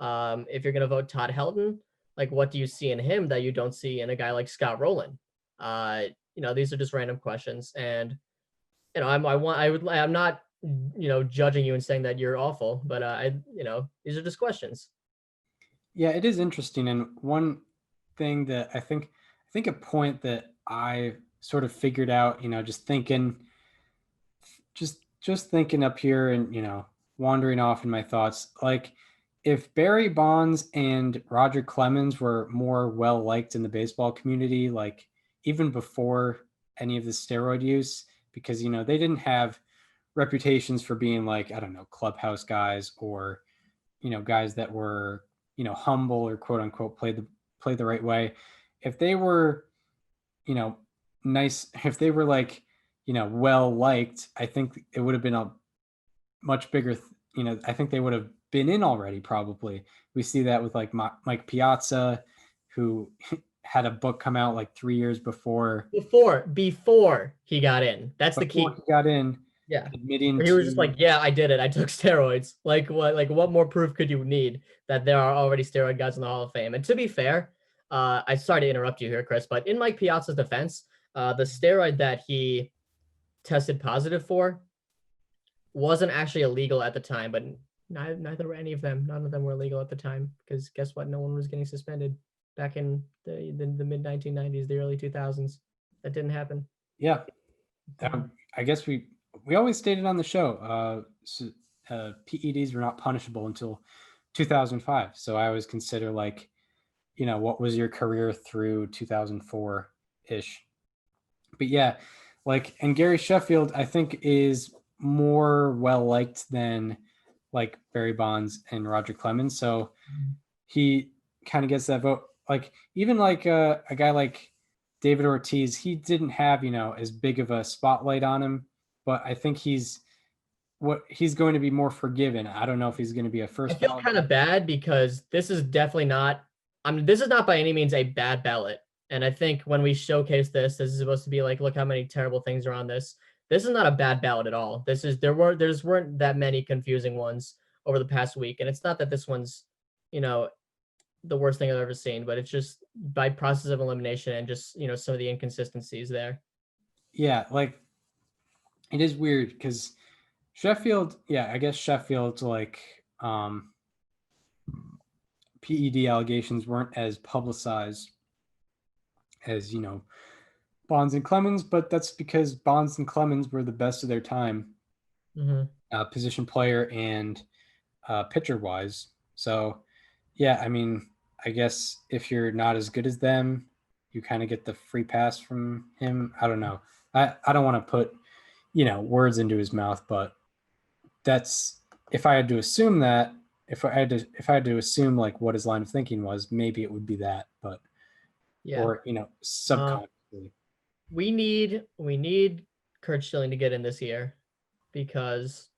If you're going to vote Todd Helton, like what do you see in him that you don't see in a guy like Scott Rowland? These are just random questions, and I'm not judging you and saying that you're awful, but these are just questions. Yeah, it is interesting, and one thing that I think a point that I sort of figured out, just thinking up here and wandering off in my thoughts, like if Barry Bonds and Roger Clemens were more well liked in the baseball community, like even before any of the steroid use because, they didn't have reputations for being like, I don't know, clubhouse guys or, guys that were, humble or quote unquote play the right way. If they were, nice, if they were like, well liked, I think it would have been a much bigger, I think they would have been in already. Probably we see that with like Mike Piazza, who had a book come out like 3 years before he got in. That's the key. He got in. Yeah. Admitting he was just like, yeah, I did it. I took steroids. Like what more proof could you need that there are already steroid guys in the Hall of Fame? And to be fair, I sorry to interrupt you here, Chris, but in Mike Piazza's defense, the steroid that he tested positive for wasn't actually illegal at the time, but neither were any of them. None of them were illegal at the time because guess what? No one was getting suspended back in the mid 1990s, the early 2000s. That didn't happen. Yeah. I guess we always stated on the show, PEDs were not punishable until 2005. So I always consider like, what was your career through 2004-ish? But yeah, like, and Gary Sheffield, I think is more well-liked than like Barry Bonds and Roger Clemens. So he kind of gets that vote. Like even like a guy like David Ortiz, he didn't have, as big of a spotlight on him, but I think he's going to be more forgiven. I don't know if he's going to be a first. I feel kind of bad because this is definitely not, this is not by any means a bad ballot. And I think when we showcase this is supposed to be like, look how many terrible things are on this. This is not a bad ballot at all. There weren't that many confusing ones over the past week. And it's not that this one's, the worst thing I've ever seen, but it's just by process of elimination and just, some of the inconsistencies there. Yeah. Like it is weird because Sheffield, I guess Sheffield's like, PED allegations weren't as publicized as, Bonds and Clemens, but that's because Bonds and Clemens were the best of their time, position player and pitcher wise. So, yeah, I mean, I guess if you're not as good as them, you kind of get the free pass from him. I don't know. I don't want to put, words into his mouth, but that's, if I had to assume that, if I had to assume like what his line of thinking was, maybe it would be that, but or subconsciously. We need Kurt Schilling to get in this year because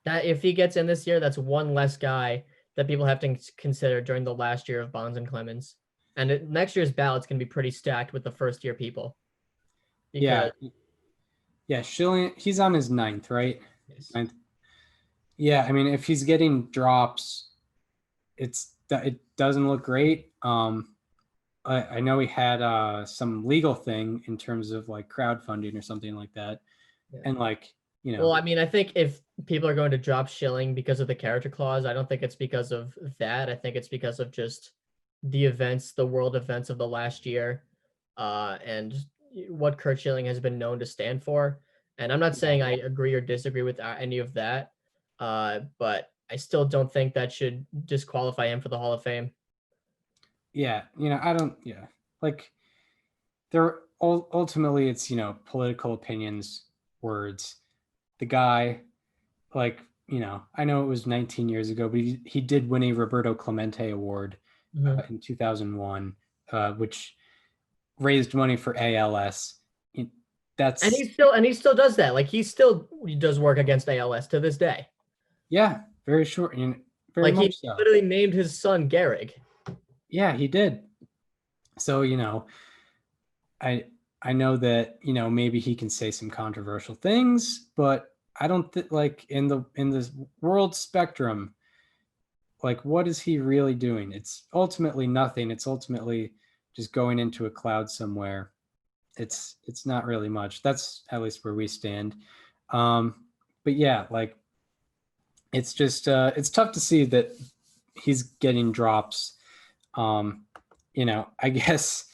that if he gets in this year, that's one less guy that people have to consider during the last year of Bonds and Clemens. And next year's ballot's going to be pretty stacked with the first year people. Yeah, Schilling, he's on his 9th, right? Yes. 9th. Yeah, I mean, if he's getting drops, it doesn't look great. I know he had some legal thing in terms of like crowdfunding or something like that. Yeah. And like, Well, I mean, I think if people are going to drop Schilling because of the character clause, I don't think it's because of that. I think it's because of just the world events of the last year, and what Kurt Schilling has been known to stand for. And I'm not saying I agree or disagree with any of that, but I still don't think that should disqualify him for the Hall of Fame. Yeah, I don't. Yeah, like there. Ultimately, it's political opinions, words. The guy, like I know it was 19 years ago, but he did win a Roberto Clemente Award in 2001, which raised money for ALS. And he still does that. Like he still does work against ALS to this day. Yeah, very short. Very like much he so. literally named his son Gehrig. Yeah, he did. So, I know that, maybe he can say some controversial things, but I don't think like in this world spectrum, like what is he really doing? It's ultimately nothing. It's ultimately just going into a cloud somewhere. It's not really much. That's at least where we stand. But yeah, like it's just it's tough to see that he's getting drops. I guess,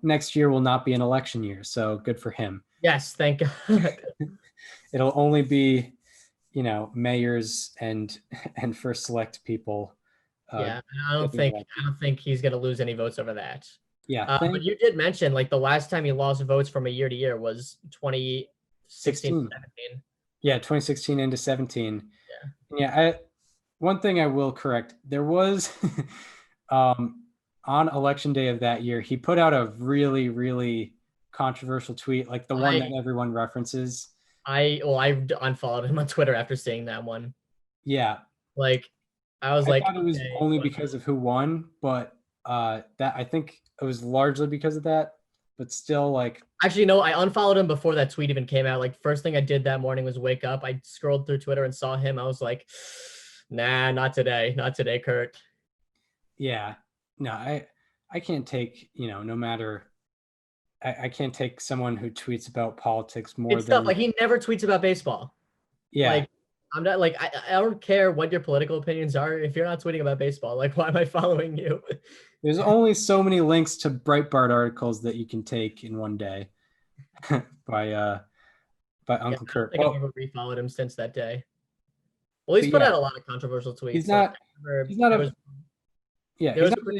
next year will not be an election year. So good for him. Yes. Thank God. It'll only be, mayors and first select people. Yeah. I don't think he's going to lose any votes over that. Yeah. But you did mention like the last time he lost votes from a year to year was 2016, 17. Yeah, 2016 into 17. Yeah. Yeah, one thing I will correct, there was on election day of that year, he put out a really, really controversial tweet, like the one that everyone references. I unfollowed him on Twitter after seeing that one. Yeah. Like I was I thought it was only because of who won, but that I think it was largely because of that. But still, like, actually, no, I unfollowed him before that tweet even came out. Like, first thing I did that morning was wake up. I scrolled through Twitter and saw him. I was like, nah, not today. Not today, Kurt. Yeah. No, I can't take, no matter, I can't take someone who tweets about politics more It's than. tough. Like, he never tweets about baseball. Yeah. Like, I'm not like, I don't care what your political opinions are. If you're not tweeting about baseball, like, why am I following you? There's only so many links to Breitbart articles that you can take in one day by Uncle Kurt. I think I've never refollowed him since that day. Well, he's put out a lot of controversial tweets. He's not a really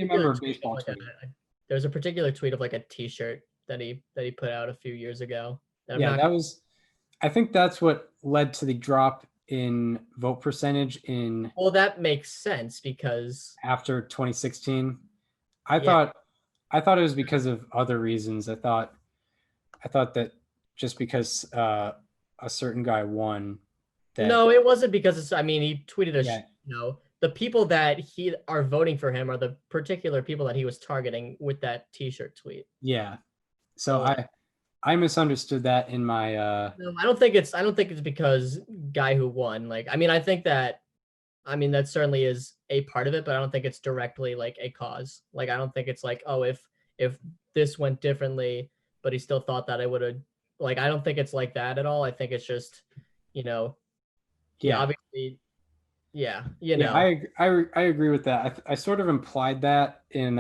a member of baseball. There was a particular tweet of like a T-shirt that he put out a few years ago. I think that's what led to the drop in vote percentage in. Well, that makes sense because after 2016. I thought it was because of other reasons. I thought that just because a certain guy won. No, it wasn't because he tweeted the people that are voting for him are the particular people that he was targeting with that T-shirt tweet. Yeah. So I misunderstood that in my No, I don't think it's because guy who won. Like, I think that certainly is a part of it, but I don't think it's directly like a cause. Like, I don't think it's like, oh, if this went differently, but he still thought that I would have, like, I don't think it's like that at all. I think it's just, obviously, I agree with that. I sort of implied that in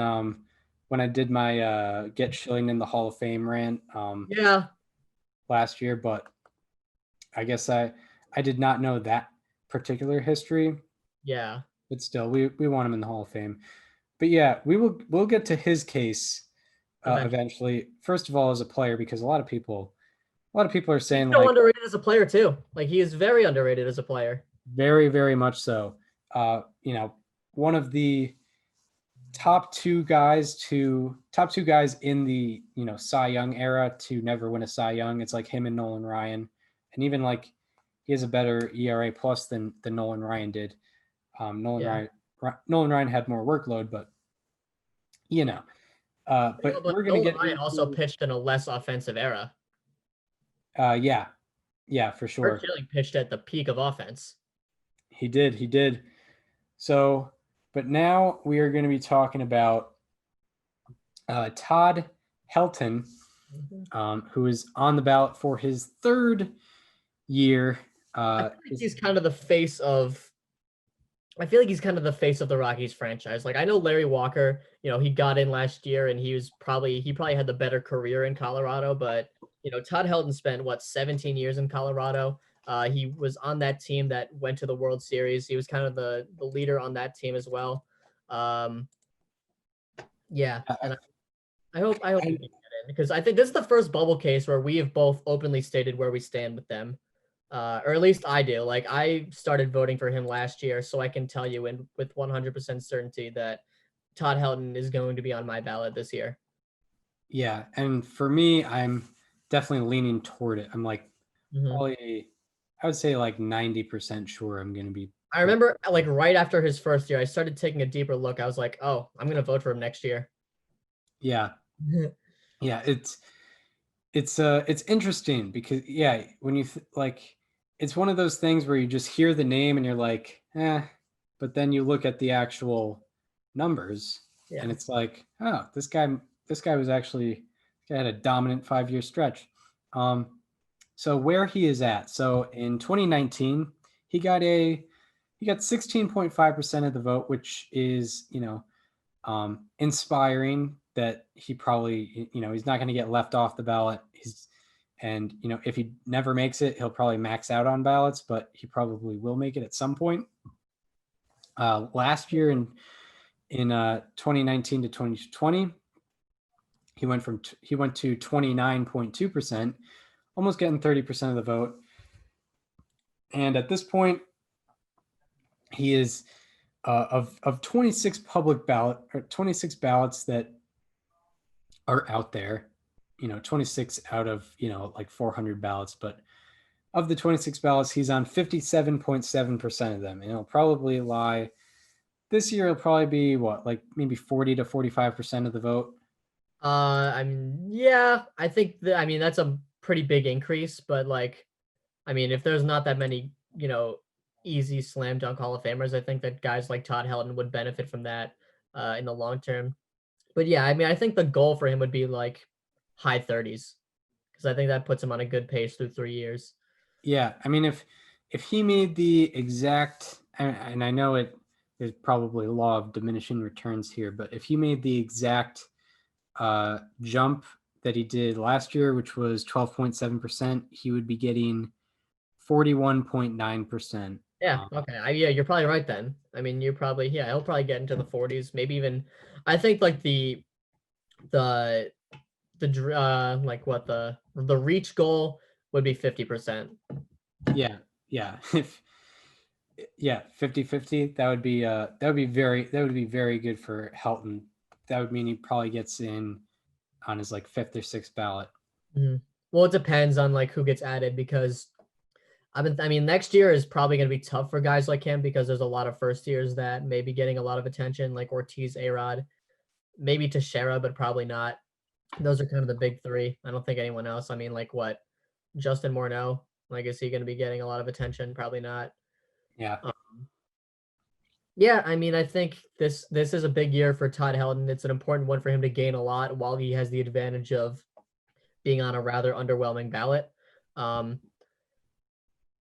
when I did my Get Schilling in the Hall of Fame rant last year, but I guess I did not know that particular history. Yeah. But still, we want him in the Hall of Fame. But yeah, we'll get to his case eventually. First of all, as a player, because a lot of people are saying he's so underrated as a player too. Like, he is very underrated as a player. Very, very much so. One of the top two guys in the Cy Young era to never win a Cy Young. It's like him and Nolan Ryan, and even like he has a better ERA plus than Nolan Ryan did. Nolan Ryan had more workload, but but we're gonna get. Ryan also pitched in a less offensive era. Yeah, for sure. Kurt Schilling pitched at the peak of offense. He did. So, but now we are going to be talking about Todd Helton, who is on the ballot for his third year. I feel like he's kind of the face of the Rockies franchise. Like, I know Larry Walker, he got in last year and he probably had the better career in Colorado, but Todd Helton spent 17 years in Colorado. He was on that team that went to the World Series. He was kind of the leader on that team as well. And I hope he can get in, because I think this is the first bubble case where we have both openly stated where we stand with them. Or at least I do. Like, I started voting for him last year, so I can tell you with 100% certainty that Todd Helton is going to be on my ballot this year. Yeah, and for me, I'm definitely leaning toward it. I'm like probably, I would say like 90% sure I'm going to be. I remember like right after his first year, I started taking a deeper look. I was like, oh, I'm going to vote for him next year. Yeah. Yeah. It's interesting because when you it's one of those things where you just hear the name and you're like, but then you look at the actual numbers and it's like, oh, this guy was actually had a dominant 5-year stretch. So where he is at. So in 2019, he got 16.5% of the vote, which is, inspiring that he probably, he's not going to get left off the ballot. If he never makes it, he'll probably max out on ballots, but he probably will make it at some point. Last year in 2019 to 2020, He went to 29.2%, almost getting 30% of the vote. And at this point, he is of 26 26 ballots that are out there, 26 out of, like 400 ballots, but of the 26 ballots, he's on 57.7% of them. And it'll probably lie this year. It'll probably be like maybe 40 to 45% of the vote. I mean, yeah, I think that's a pretty big increase, but if there's not that many, easy slam dunk Hall of Famers, I think that guys like Todd Helton would benefit from that in the long term. But yeah, I think the goal for him would be like high 30s, because I think that puts him on a good pace through 3 years. Yeah, if he made the exact, and I know there's probably a law of diminishing returns here, but if he made the exact jump that he did last year, which was 12.7%, he would be getting 41.9%. Yeah. Okay. Yeah, you're probably right then. He'll probably get into the 40s, maybe even. I think like the reach goal would be 50%. Yeah. 50-50. That would be very good for Helton. That would mean he probably gets in on his like 5th or 6th ballot. Mm-hmm. Well, it depends on like who gets added, because next year is probably going to be tough for guys like him, because there's a lot of first years that may be getting a lot of attention, like Ortiz, A-Rod, maybe Teixeira, but probably not. Those are kind of the big three. I don't think anyone else. Justin Morneau, is he going to be getting a lot of attention? Probably not. Yeah. Yeah, I think this is a big year for Todd Helton. It's an important one for him to gain a lot while he has the advantage of being on a rather underwhelming ballot.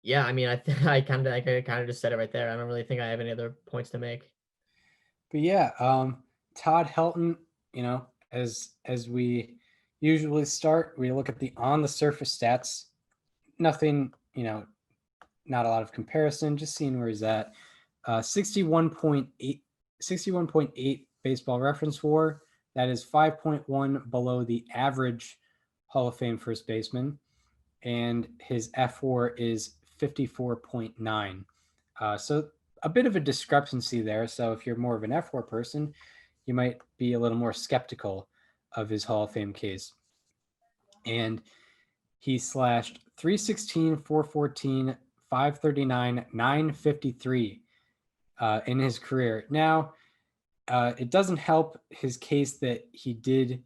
Yeah, I kind of just said it right there. I don't really think I have any other points to make. But yeah, Todd Helton, as we usually start, we look at the on the surface stats. Nothing, not a lot of comparison, just seeing where he's at. 61.8 baseball reference WAR. That is 5.1 below the average Hall of Fame first baseman. And his F4 is 54.9. So a bit of a discrepancy there. So if you're more of an F4 person, you might be a little more skeptical of his Hall of Fame case. And he slashed 316, 414, 539, 953 in his career. Now, it doesn't help his case that he did,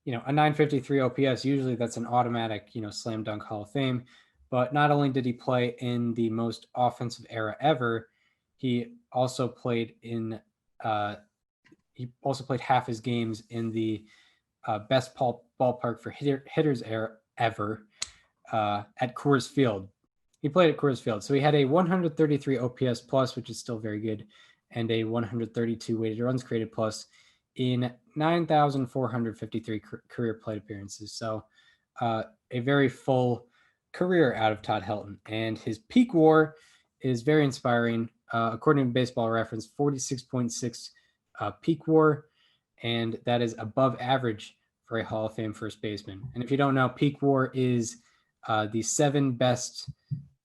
a 953 OPS. Usually that's an automatic, slam dunk Hall of Fame. But not only did he play in the most offensive era ever, he also played half his games in the best ballpark for hitters era ever at Coors Field. He played at Coors Field. So he had a 133 OPS plus, which is still very good, and a 132 weighted runs created plus in 9,453 career plate appearances. So a very full career out of Todd Helton. And his peak WAR is very inspiring. According to Baseball Reference, 46.6 peak WAR, and that is above average for a Hall of Fame first baseman. And if you don't know, peak WAR is the 7 best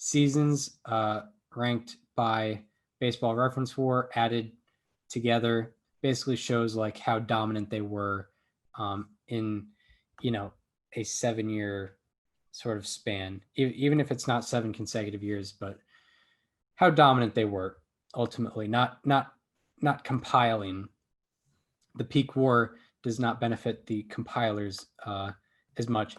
seasons ranked by Baseball Reference WAR added together. Basically shows like how dominant they were in, a 7-year sort of span, even if it's not 7 consecutive years, but how dominant they were ultimately, not compiling. The peak WAR does not benefit the compilers as much.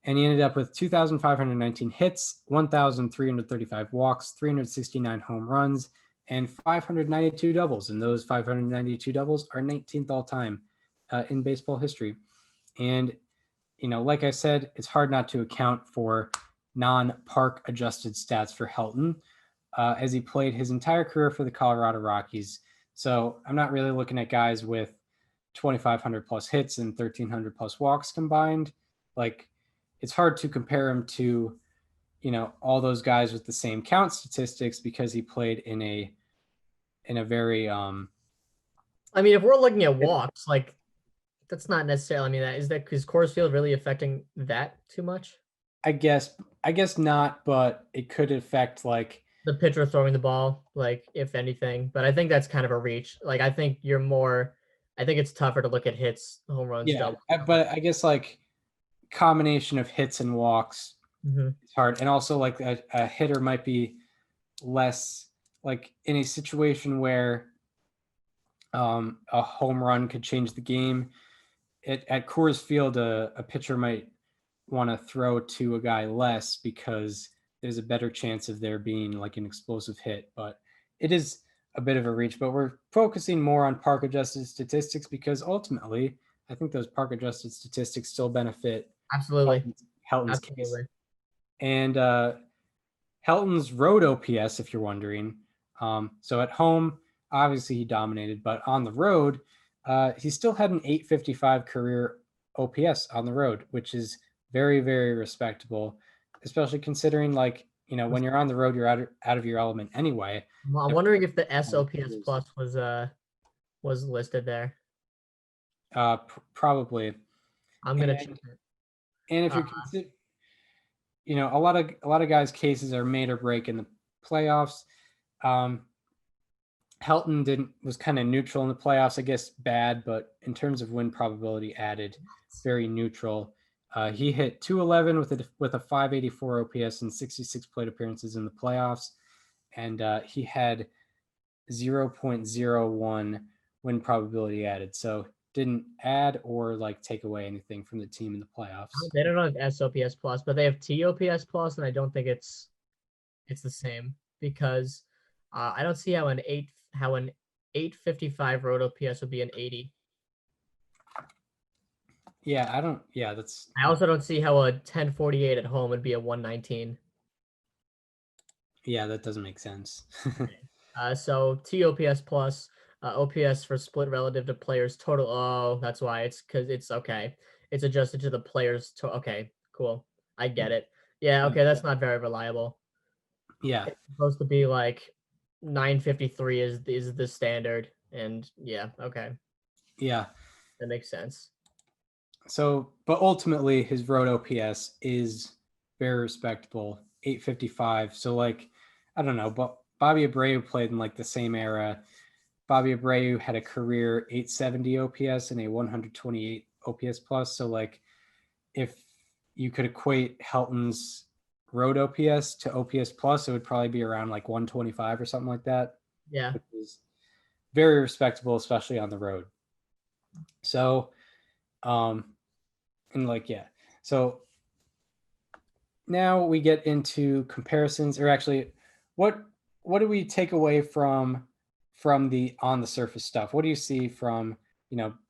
And he ended up with 2,519 hits, 1,335 walks, 369 home runs, and 592 doubles. And those 592 doubles are 19th all time in baseball history. And, like I said, it's hard not to account for non-park adjusted stats for Helton as he played his entire career for the Colorado Rockies. So I'm not really looking at guys with 2,500 plus hits and 1,300 plus walks combined. Like, it's hard to compare him to, all those guys with the same count statistics, because he played in a very if we're looking at walks, like That's not necessarily. I mean, is Coors Field really affecting that too much? I guess not, but it could affect like The pitcher throwing the ball, like if anything. But I think that's kind of a reach. Like I think it's tougher to look at hits, home runs, yeah, doubles. but I guess like combination of hits and walks Mm-hmm. is hard, and also like a hitter might be less like in a situation where a home run could change the game. At Coors Field, a pitcher might want to throw to a guy less because there's a better chance of there being like an explosive hit. But it is a bit of a reach. But we're focusing more on park adjusted statistics because ultimately, I think those park adjusted statistics still benefit Absolutely. Helton's case. And Helton's road OPS, if you're wondering. So at home, obviously he dominated, but on the road, he still had an 855 career OPS on the road, which is very, very respectable, especially considering like, when you're on the road, you're out of your element anyway. Well, I'm wondering if the SOPS plus was listed there. Probably. I'm gonna check it. And if you consider, a lot of guys' cases are made or break in the playoffs. Helton was kind of neutral in the playoffs, I guess bad, but in terms of win probability added, very neutral. He hit 211 with a 584 OPS and 66 plate appearances in the playoffs, and he had 0.01 win probability added. So didn't add or like take away anything from the team in the playoffs. They don't have SOPS plus, but they have TOPS plus, and I don't think it's the same because I don't see how an 855 road OPS would be an 80. Yeah, I don't. Yeah, that's. I also don't see how a 1048 at home would be a 119. Yeah, that doesn't make sense. So TOPS plus, OPS for split relative to players total. Oh, that's why it's because it's okay. It's adjusted to the players. Okay, cool. I get it. Yeah, okay, that's not very reliable. Yeah, It's supposed to be like 953 is the standard, and yeah, okay, yeah. that makes sense. So, but ultimately, his road OPS is very respectable, 855. So, like, I don't know, but Bobby Abreu played in like the same era. Bobby Abreu had a career 870 OPS and a 128 OPS plus. So, like, if you could equate Helton's road OPS to OPS plus, it would probably be around like 125 or something like that. Yeah, which is very respectable, especially on the road. So, and like, yeah. So now we get into comparisons, or actually, what do we take away from the on the surface stuff? What do you see from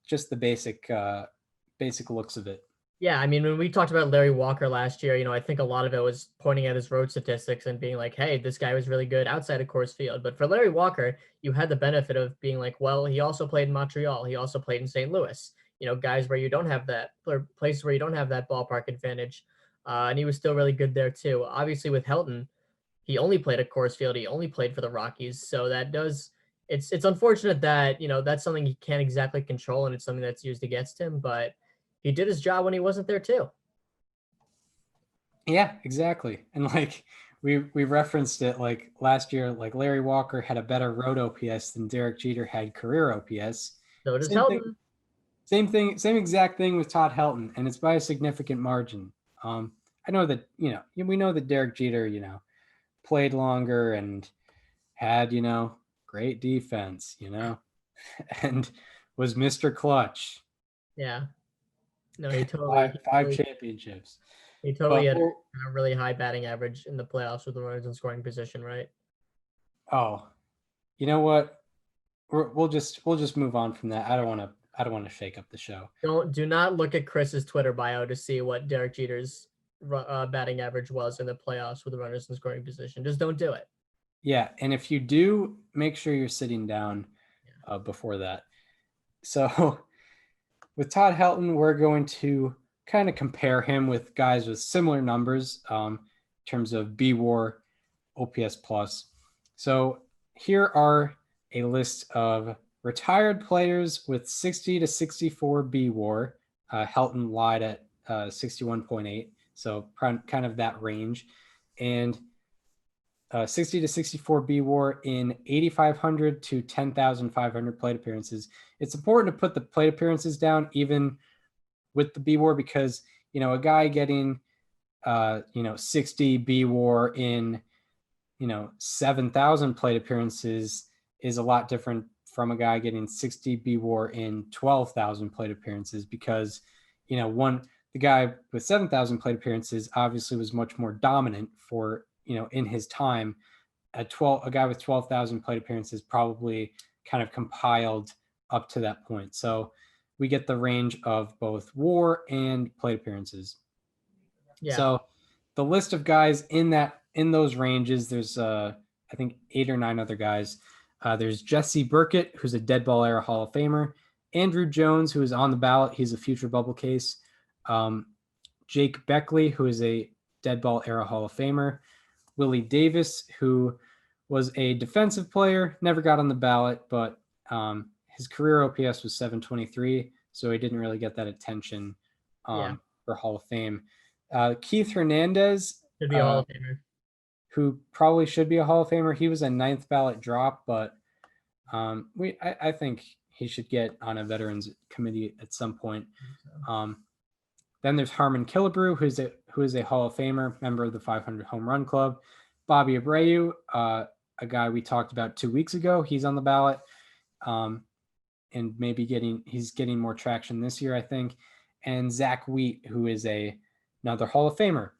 just the basic looks of it? yeah. I mean, when we talked about Larry Walker last year, I think a lot of it was pointing at his road statistics and being like, "Hey, this guy was really good outside of Coors Field." But for Larry Walker, you had the benefit of being like, "Well, he also played in Montreal. He also played in St. Louis." Guys where you don't have that, or places where you don't have that ballpark advantage, and he was still really good there too. Obviously, with Helton, he only played at Coors Field. He only played for the Rockies, so that does. It's unfortunate that that's something he can't exactly control, and it's something that's used against him. But he did his job when he wasn't there too. Yeah, exactly. And like we referenced it like last year, like Larry Walker had a better road OPS than Derek Jeter had career OPS. So does Same Helton. same exact thing with Todd Helton, and it's by a significant margin. I know that we know that Derek Jeter played longer and had great defense, and was Mr. Clutch. Yeah. No, he totally five championships. He totally had a really high batting average in the playoffs with the runners in scoring position, right? Oh, you know what? We'll just move on from that. I don't want to shake up the show. Do not look at Chris's Twitter bio to see what Derek Jeter's batting average was in the playoffs with the runners in scoring position. Just don't do it. Yeah, and if you do, make sure you're sitting down before that. So with Todd Helton, we're going to kind of compare him with guys with similar numbers in terms of BWAR, OPS plus. So here are a list of Retired players with 60 to 64 B WAR. Helton lied at 61.8, so kind of that range. And 60 to 64 B WAR in 8,500 to 10,500 plate appearances. It's important to put the plate appearances down even with the B WAR because, a guy getting, 60 B WAR in, 7,000 plate appearances is a lot different from a guy getting 60 B WAR in 12,000 plate appearances because, the guy with 7,000 plate appearances obviously was much more dominant for, in his time. A guy with 12,000 plate appearances probably kind of compiled up to that point. So we get the range of both WAR and plate appearances. Yeah. So the list of guys in those ranges, there's I think 8 or 9 other guys. There's Jesse Burkett, who's a dead ball era Hall of Famer. Andrew Jones, who is on the ballot. He's a future bubble case. Jake Beckley, who is a dead ball era Hall of Famer. Willie Davis, who was a defensive player, never got on the ballot, but his career OPS was 723, so he didn't really get that attention for Hall of Fame. Keith Hernandez, should be a Hall of Famer, who probably should be a Hall of Famer. He was a 9th ballot drop, but I think he should get on a veterans committee at some point. Then there's Harmon Killebrew, who is a Hall of Famer, member of the 500 Home Run Club. Bobby Abreu, a guy we talked about 2 weeks ago, he's on the ballot, and he's getting more traction this year, I think. And Zach Wheat, who is another Hall of Famer.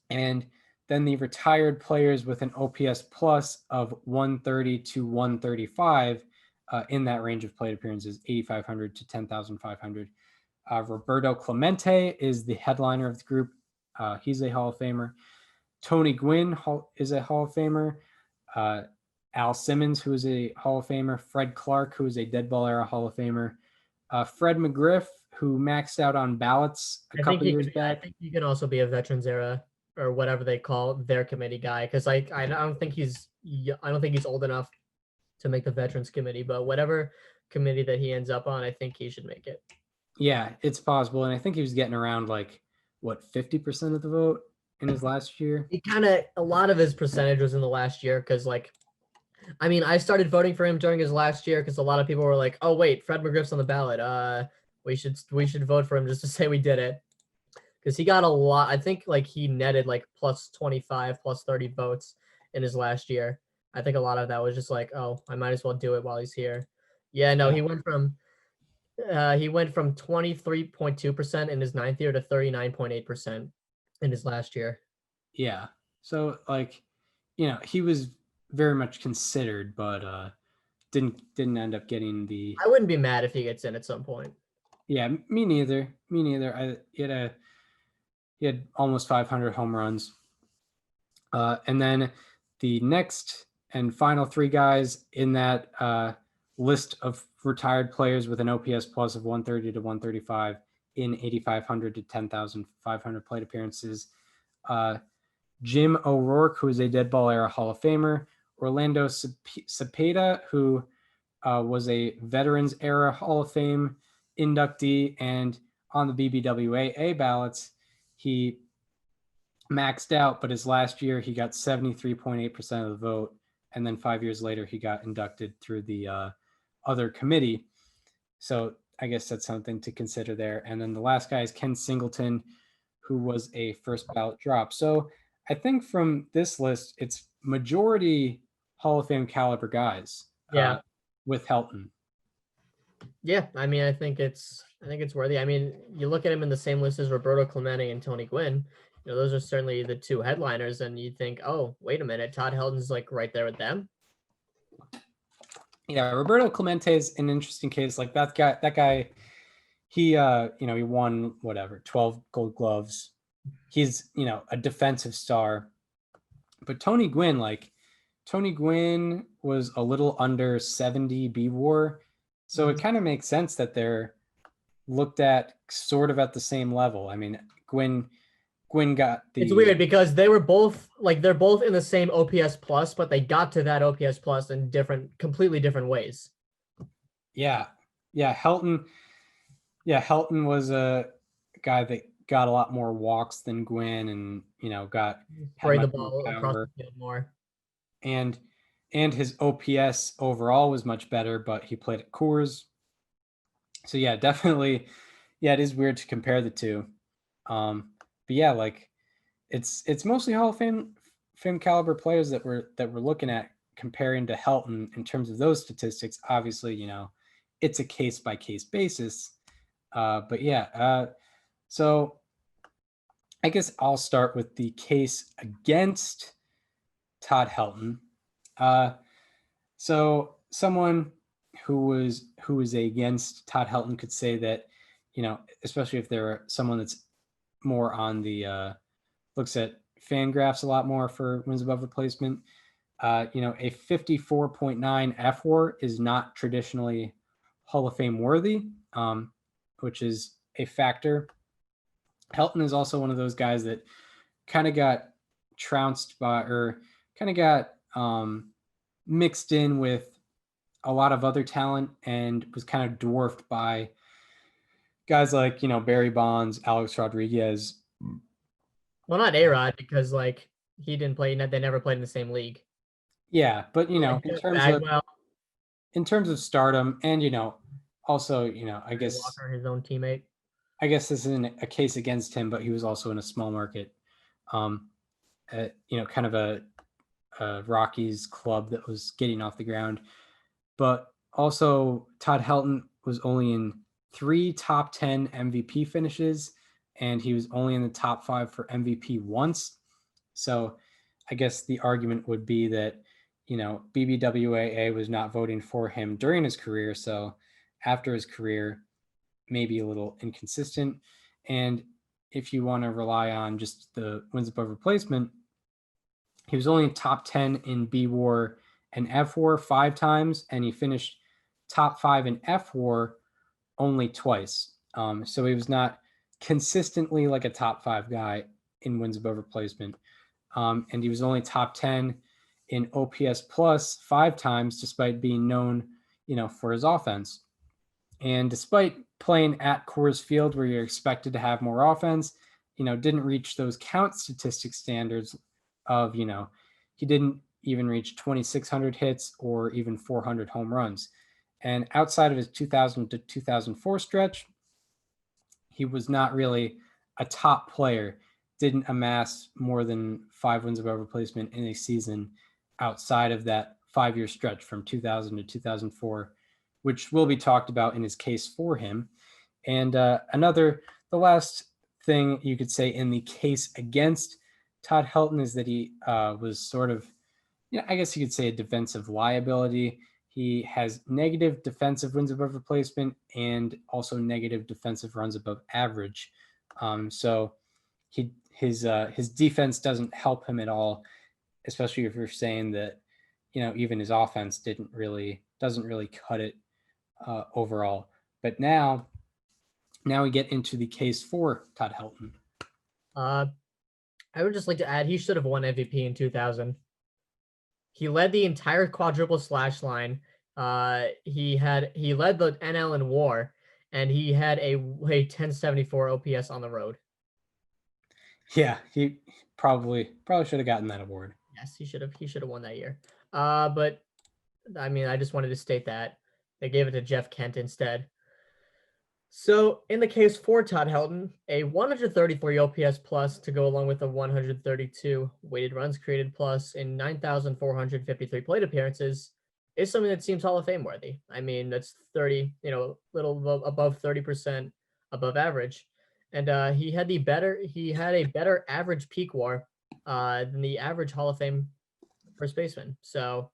And then the retired players with an OPS plus of 130 to 135 in that range of plate appearances, 8,500 to 10,500. Roberto Clemente is the headliner of the group. He's a Hall of Famer. Tony Gwynn is a Hall of Famer. Al Simmons, who is a Hall of Famer. Fred Clark, who is a dead ball era Hall of Famer. Fred McGriff, who maxed out on ballots a couple years back. I think he can also be a veterans era or whatever they call their committee guy, because I don't think he's old enough to make the veterans committee, but whatever committee that he ends up on, I think he should make it. Yeah, it's possible. And I think he was getting around 50% of the vote in his last year. A lot of his percentage was in the last year because I started voting for him during his last year because a lot of people were like, oh wait, Fred McGriff's on the ballot. We should vote for him just to say we did it. Because he got a lot. I think he netted plus 25, plus 30 votes in his last year. I think a lot of that was just oh, I might as well do it while he's here. Yeah, no, he went from 23.2% in his 9th year to 39.8% in his last year. Yeah. So he was very much considered, but didn't end up getting the. I wouldn't be mad if he gets in at some point. Yeah, me neither. He had almost 500 home runs. And then the next and final 3 guys in that list of retired players with an OPS plus of 130 to 135 in 8,500 to 10,500 plate appearances. Jim O'Rourke, who is a dead ball era Hall of Famer. Orlando Cepeda, who was a veterans era Hall of Fame inductee, and on the BBWAA ballots, he maxed out, but his last year he got 73.8% of the vote, and then 5 years later he got inducted through the other committee. So I guess that's something to consider there. And then the last guy is Ken Singleton, who was a first ballot drop. So I think from this list, it's majority Hall of Fame caliber guys. Yeah. With Helton. Yeah, I think it's worthy. You look at him in the same list as Roberto Clemente and Tony Gwynn. Those are certainly the 2 headliners, and you think, oh, wait a minute, Todd Helton's right there with them. Yeah, Roberto Clemente is an interesting case. That guy, he he won 12 Gold Gloves. He's a defensive star. But Tony Gwynn was a little under 70 B WAR. So it kind of makes sense that they're looked at sort of at the same level. Gwynn got the. It's weird because they were both they're both in the same OPS plus, but they got to that OPS plus in completely different ways. Yeah. Helton was a guy that got a lot more walks than Gwynn, and had Spray the much more ball across power. the field more. And his OPS overall was much better, but he played at Coors. So yeah, definitely, it is weird to compare the two. But yeah, like it's mostly Hall of Fame caliber players that we're looking at comparing to Helton in terms of those statistics. Obviously, it's a case by case basis. But yeah, so I guess I'll start with the case against Todd Helton. So someone who was against Todd Helton could say that, especially if they're someone that's more on the looks at fan graphs a lot more for wins above replacement. A 54.9 F-WAR is not traditionally Hall of Fame worthy, which is a factor. Helton is also one of those guys that kind of got trounced by, or kind of got mixed in with a lot of other talent and was kind of dwarfed by guys like, Barry Bonds, Alex Rodriguez. Well, not A-Rod, because like he didn't play. They never played in the same league. Yeah, but Bagwell, in terms of stardom, and also, I guess Walker, his own teammate. I guess this isn't a case against him, but he was also in a small market, kind of a Rockies club that was getting off the ground. But also, Todd Helton was only in 3 top 10 MVP finishes, and he was only in the top 5 for MVP once. So I guess the argument would be that, BBWAA was not voting for him during his career. So after his career, maybe a little inconsistent. And if you want to rely on just the wins above replacement, he was only top 10 in B-WAR and F-WAR 5 times, and he finished top 5 in F-WAR only twice. So he was not consistently like a top 5 guy in wins above replacement. And he was only top 10 in OPS plus 5 times, despite being known, for his offense. And despite playing at Coors Field, where you're expected to have more offense, didn't reach those count statistic standards of, he didn't even reach 2,600 hits or even 400 home runs. And outside of his 2000 to 2004 stretch, he was not really a top player, didn't amass more than 5 wins above replacement in a season outside of that 5-year stretch from 2000 to 2004, which will be talked about in his case for him. And the last thing you could say in the case against Todd Helton is that he was sort of, I guess you could say a defensive liability. He has negative defensive wins above replacement and also negative defensive runs above average. So his defense doesn't help him at all, especially if you're saying that, even his offense doesn't really cut it overall. But now we get into the case for Todd Helton. I would just like to add, he should have won MVP in 2000. He led the entire quadruple slash line. He led the NL in WAR, and he had a 1074 OPS on the road. Yeah, he probably should have gotten that award. Yes, he should have won that year. But I mean, I just wanted to state that they gave it to Jeff Kent instead. So in the case for Todd Helton, a 133 OPS plus to go along with a 132 weighted runs created plus in 9,453 plate appearances is something that seems Hall of Fame worthy. I mean, that's 30, little above 30% above average. And he had a better average peak WAR than the average Hall of Fame first baseman. So,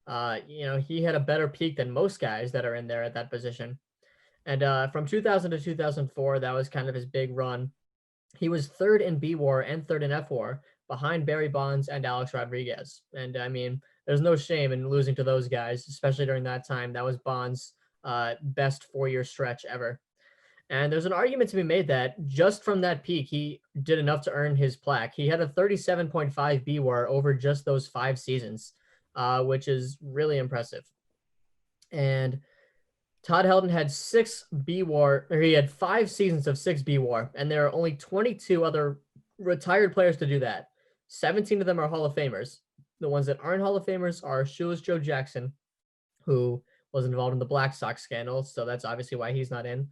he had a better peak than most guys that are in there at that position. And from 2000 to 2004, that was kind of his big run. He was third in B-WAR and third in F-WAR behind Barry Bonds and Alex Rodriguez. And I mean, there's no shame in losing to those guys, especially during that time. That was Bonds' best 4-year stretch ever. And there's an argument to be made that just from that peak, he did enough to earn his plaque. He had a 37.5 B-WAR over just those 5 seasons, which is really impressive. And Todd Helton had 6 B WAR, or he had 5 seasons of 6 B WAR, and there are only 22 other retired players to do that. 17 of them are Hall of Famers. The ones that aren't Hall of Famers are Shoeless Joe Jackson, who was involved in the Black Sox scandal, so that's obviously why he's not in.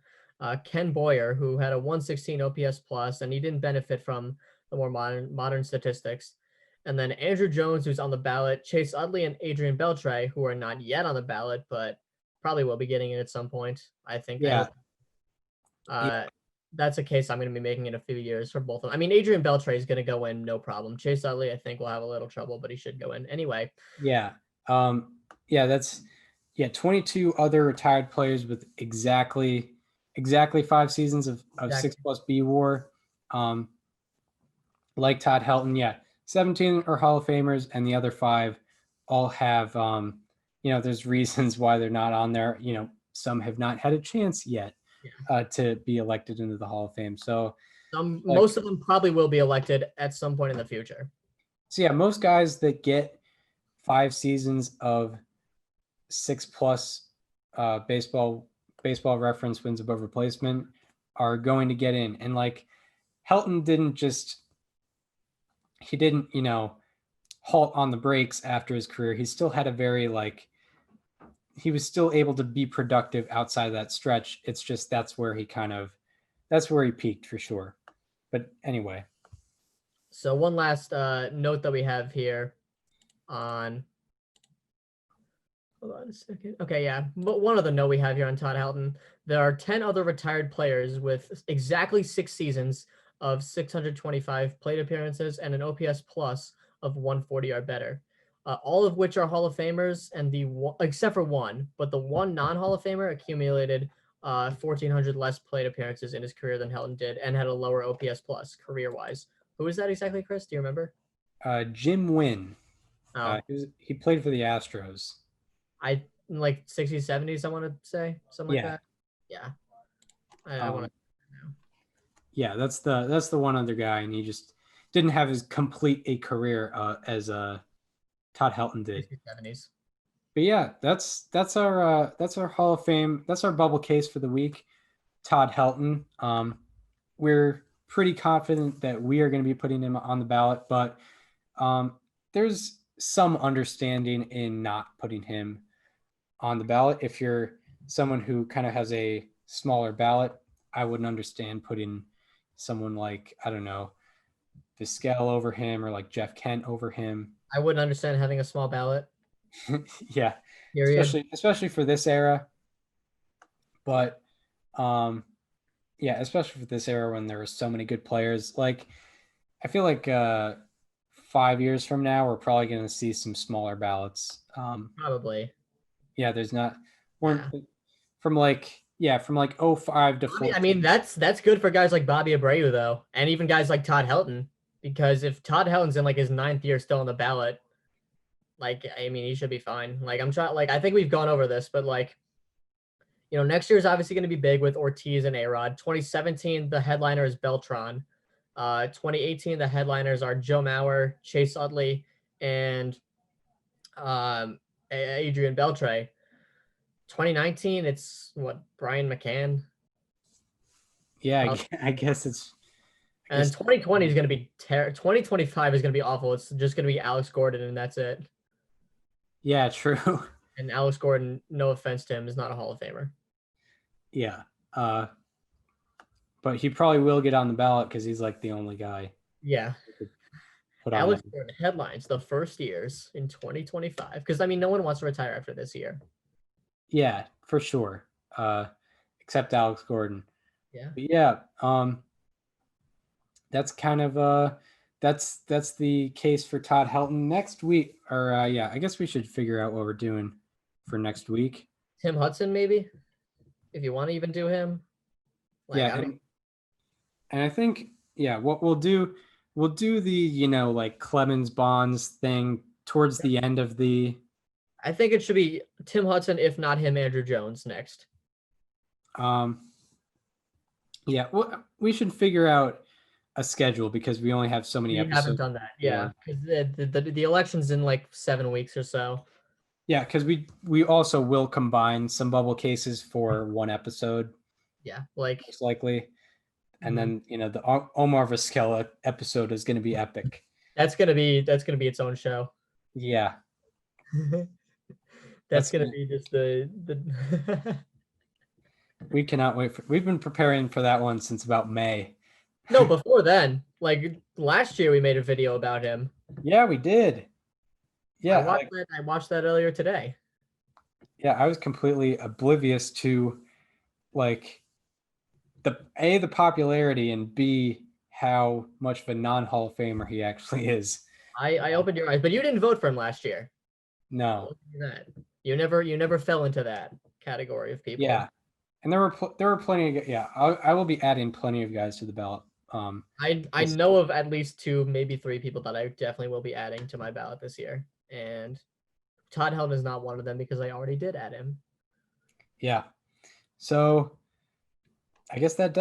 Ken Boyer, who had a 116 OPS plus, and he didn't benefit from the more modern statistics. And then Andrew Jones, who's on the ballot, Chase Utley, and Adrian Beltre, who are not yet on the ballot, but probably will be getting it at some point, I think. Yeah. That's a case I'm going to be making in a few years for both of them. I mean, Adrian Beltre is going to go in, no problem. Chase Utley, I think, will have a little trouble, but he should go in anyway. Yeah. That's 22 other retired players with exactly 5 seasons of 6+ B WAR. Like Todd Helton, 17 are Hall of Famers, and the other 5 all have, there's reasons why they're not on there. Some have not had a chance yet to be elected into the Hall of Fame. So most of them probably will be elected at some point in the future. So most guys that get 5 seasons of 6+ baseball reference wins above replacement are going to get in. And like Helton didn't halt on the brakes after his career. He still had a very he was still able to be productive outside of that stretch. It's just that's where he peaked for sure. But anyway. So one last note that we have here on. Hold on a second. Okay, yeah. But one other note we have here on Todd Helton. There are 10 other retired players with exactly 6 seasons of 625 plate appearances and an OPS plus of 140 or better. All of which are Hall of Famers, and except for one, but the one non-Hall of Famer accumulated 1,400 less plate appearances in his career than Helton did, and had a lower OPS plus career-wise. Who is that exactly, Chris? Do you remember? Jim Wynn. Oh. He played for the Astros. I like 60s, 70s. I want to say something like that. Yeah. I want to. Yeah, that's the one other guy, and he just didn't have as complete a career as Todd Helton did. 70s. But yeah, that's our Hall of Fame. That's our bubble case for the week. Todd Helton. We're pretty confident that we are going to be putting him on the ballot, but there's some understanding in not putting him on the ballot. If you're someone who kind of has a smaller ballot, I wouldn't understand putting someone like, I don't know, Vizquel over him, or like Jeff Kent over him. I wouldn't understand having a small ballot. Yeah. Period. Especially for this era. But especially for this era when there were so many good players. Like, I feel like 5 years from now, we're probably going to see some smaller ballots. Probably. Yeah, there's not. From 05 to 14. I mean, that's good for guys like Bobby Abreu, though, and even guys like Todd Helton, because if Todd Helton's in his 9th year still on the ballot, he should be fine. I think we've gone over this, but next year is obviously going to be big with Ortiz and A-Rod. 2017, the headliner is Beltran. 2018, the headliners are Joe Mauer, Chase Utley, and Adrian Beltre. 2019, it's Brian McCann. Yeah, I guess it's. And 2020 is going to be 2025 is going to be awful. It's just going to be Alex Gordon, and that's it. Yeah, true. And Alex Gordon, no offense to him, is not a Hall of Famer. Yeah, but he probably will get on the ballot because he's the only guy. Yeah. Alex Gordon headlines the first years in 2025 because no one wants to retire after this year. Yeah, for sure. Except Alex Gordon. Yeah. But yeah. That's kind of that's the case for Todd Helton next week. Or I guess we should figure out what we're doing for next week. Tim Hudson, maybe, if you want to even do him. And I think what we'll do the Clemens Bonds thing towards the end of the. I think it should be Tim Hudson, if not him, Andrew Jones next. We should figure out a schedule because we only have so many episodes. We haven't done that, because the election's in 7 weeks or so. Yeah, because we also will combine some bubble cases for one episode. Yeah, like most likely, and then the Omar Vizquela episode is going to be epic. That's gonna be its own show. Yeah, that's gonna be just the. We cannot wait. We've been preparing for that one since about May. No, before then, like last year, we made a video about him. Yeah, we did. Yeah, I watched that earlier today. Yeah, I was completely oblivious to like the popularity and B how much of a non-Hall of Famer he actually is. I opened your eyes, but you didn't vote for him last year. No, you never fell into that category of people. Yeah, and there were plenty of I will be adding plenty of guys to the ballot. I know of at least 2, maybe 3 people that I definitely will be adding to my ballot this year, and Todd Helton is not one of them because I already did add him. Yeah, so I guess that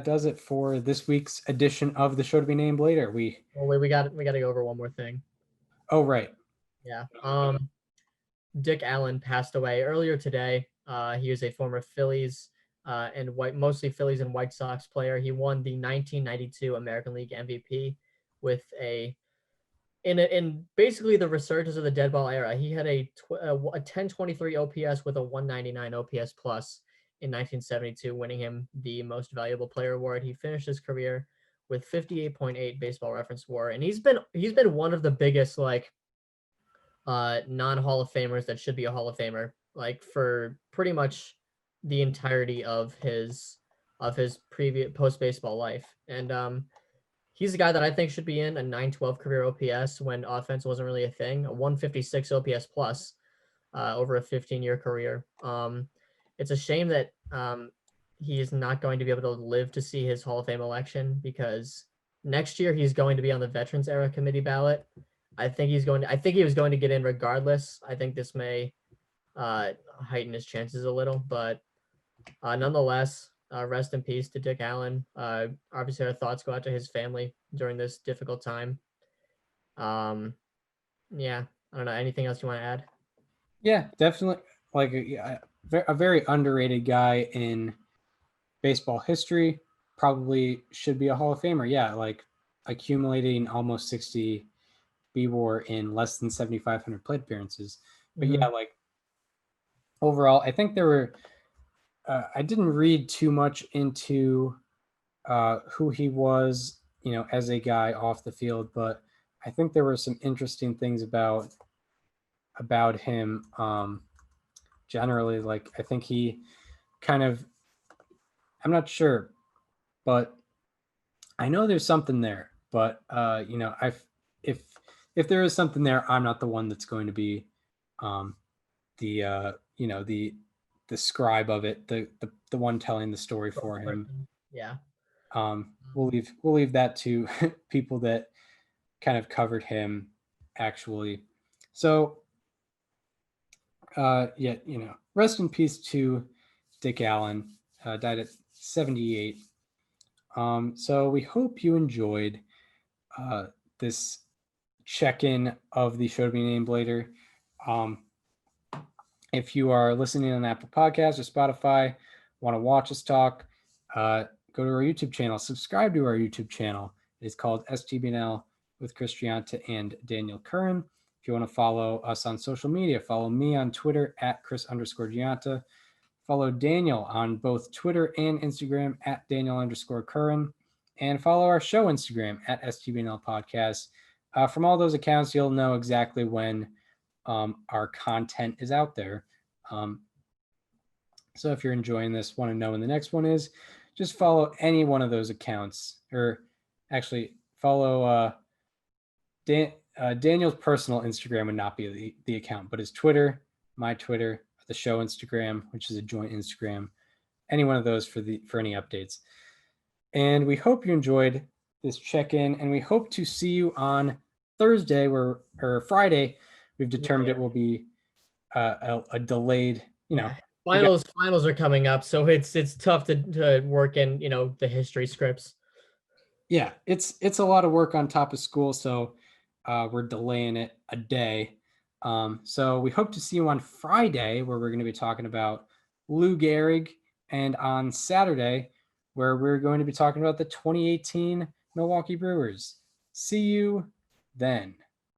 does it for this week's edition of the show to be named later. We got to go over one more thing. Oh right. Yeah. Dick Allen passed away earlier today. He was a former Phillies mostly Phillies and White Sox player. He won the 1992 American League MVP with in basically the resurgence of the dead ball era. He had a 1023 OPS with a 199 OPS plus in 1972, winning him the Most Valuable Player award. He finished his career with 58.8 Baseball Reference WAR, and he's been one of the biggest non-Hall of Famers that should be a Hall of Famer, for pretty much the entirety of his previous post-baseball life. And he's a guy that I think should be in a 912 career OPS when offense wasn't really a thing, a 156 OPS plus over a 15-year career. It's a shame that he is not going to be able to live to see his Hall of Fame election, because next year he's going to be on the Veterans Era Committee ballot. I think he was going to get in regardless. I think this may heighten his chances a little, but nonetheless, rest in peace to Dick Allen. Obviously, our thoughts go out to his family during this difficult time. Yeah, I don't know. Anything else you want to add? Yeah, definitely. A very underrated guy in baseball history. Probably should be a Hall of Famer. Yeah, accumulating almost 60 B-WAR in less than 7,500 plate appearances. But overall, I think there were. I didn't read too much into who he was, as a guy off the field, but I think there were some interesting things about him. Generally, I think he kind of. I'm not sure, but I know there's something there. But if there is something there, I'm not the one that's going to be the scribe of it, the one telling the story for him. Yeah. We'll leave that to people that kind of covered him actually. So rest in peace to Dick Allen, died at 78. So we hope you enjoyed this check-in of the show to be named later. If you are listening on Apple Podcasts or Spotify, want to watch us talk, go to our YouTube channel, subscribe to our YouTube channel. It is called STBNL with Chris Gianta and Daniel Curran. If you want to follow us on social media, follow me on Twitter at Chris_Gianta. Follow Daniel on both Twitter and Instagram at Daniel_Curran. And follow our show Instagram at STBNL Podcast. From all those accounts, you'll know exactly when our content is out there. So if you're enjoying this, want to know when the next one is, just follow any one of those accounts, or actually follow Daniel's personal Instagram would not be the account, but his Twitter, my Twitter, the show Instagram, which is a joint Instagram, any one of those for any updates. And we hope you enjoyed this check-in, and we hope to see you on Thursday or Friday. We've determined it will be a delayed, Finals are coming up, so it's tough to work in, the history scripts. Yeah, it's a lot of work on top of school, so we're delaying it a day. So we hope to see you on Friday, where we're going to be talking about Lou Gehrig, and on Saturday, where we're going to be talking about the 2018 Milwaukee Brewers. See you then.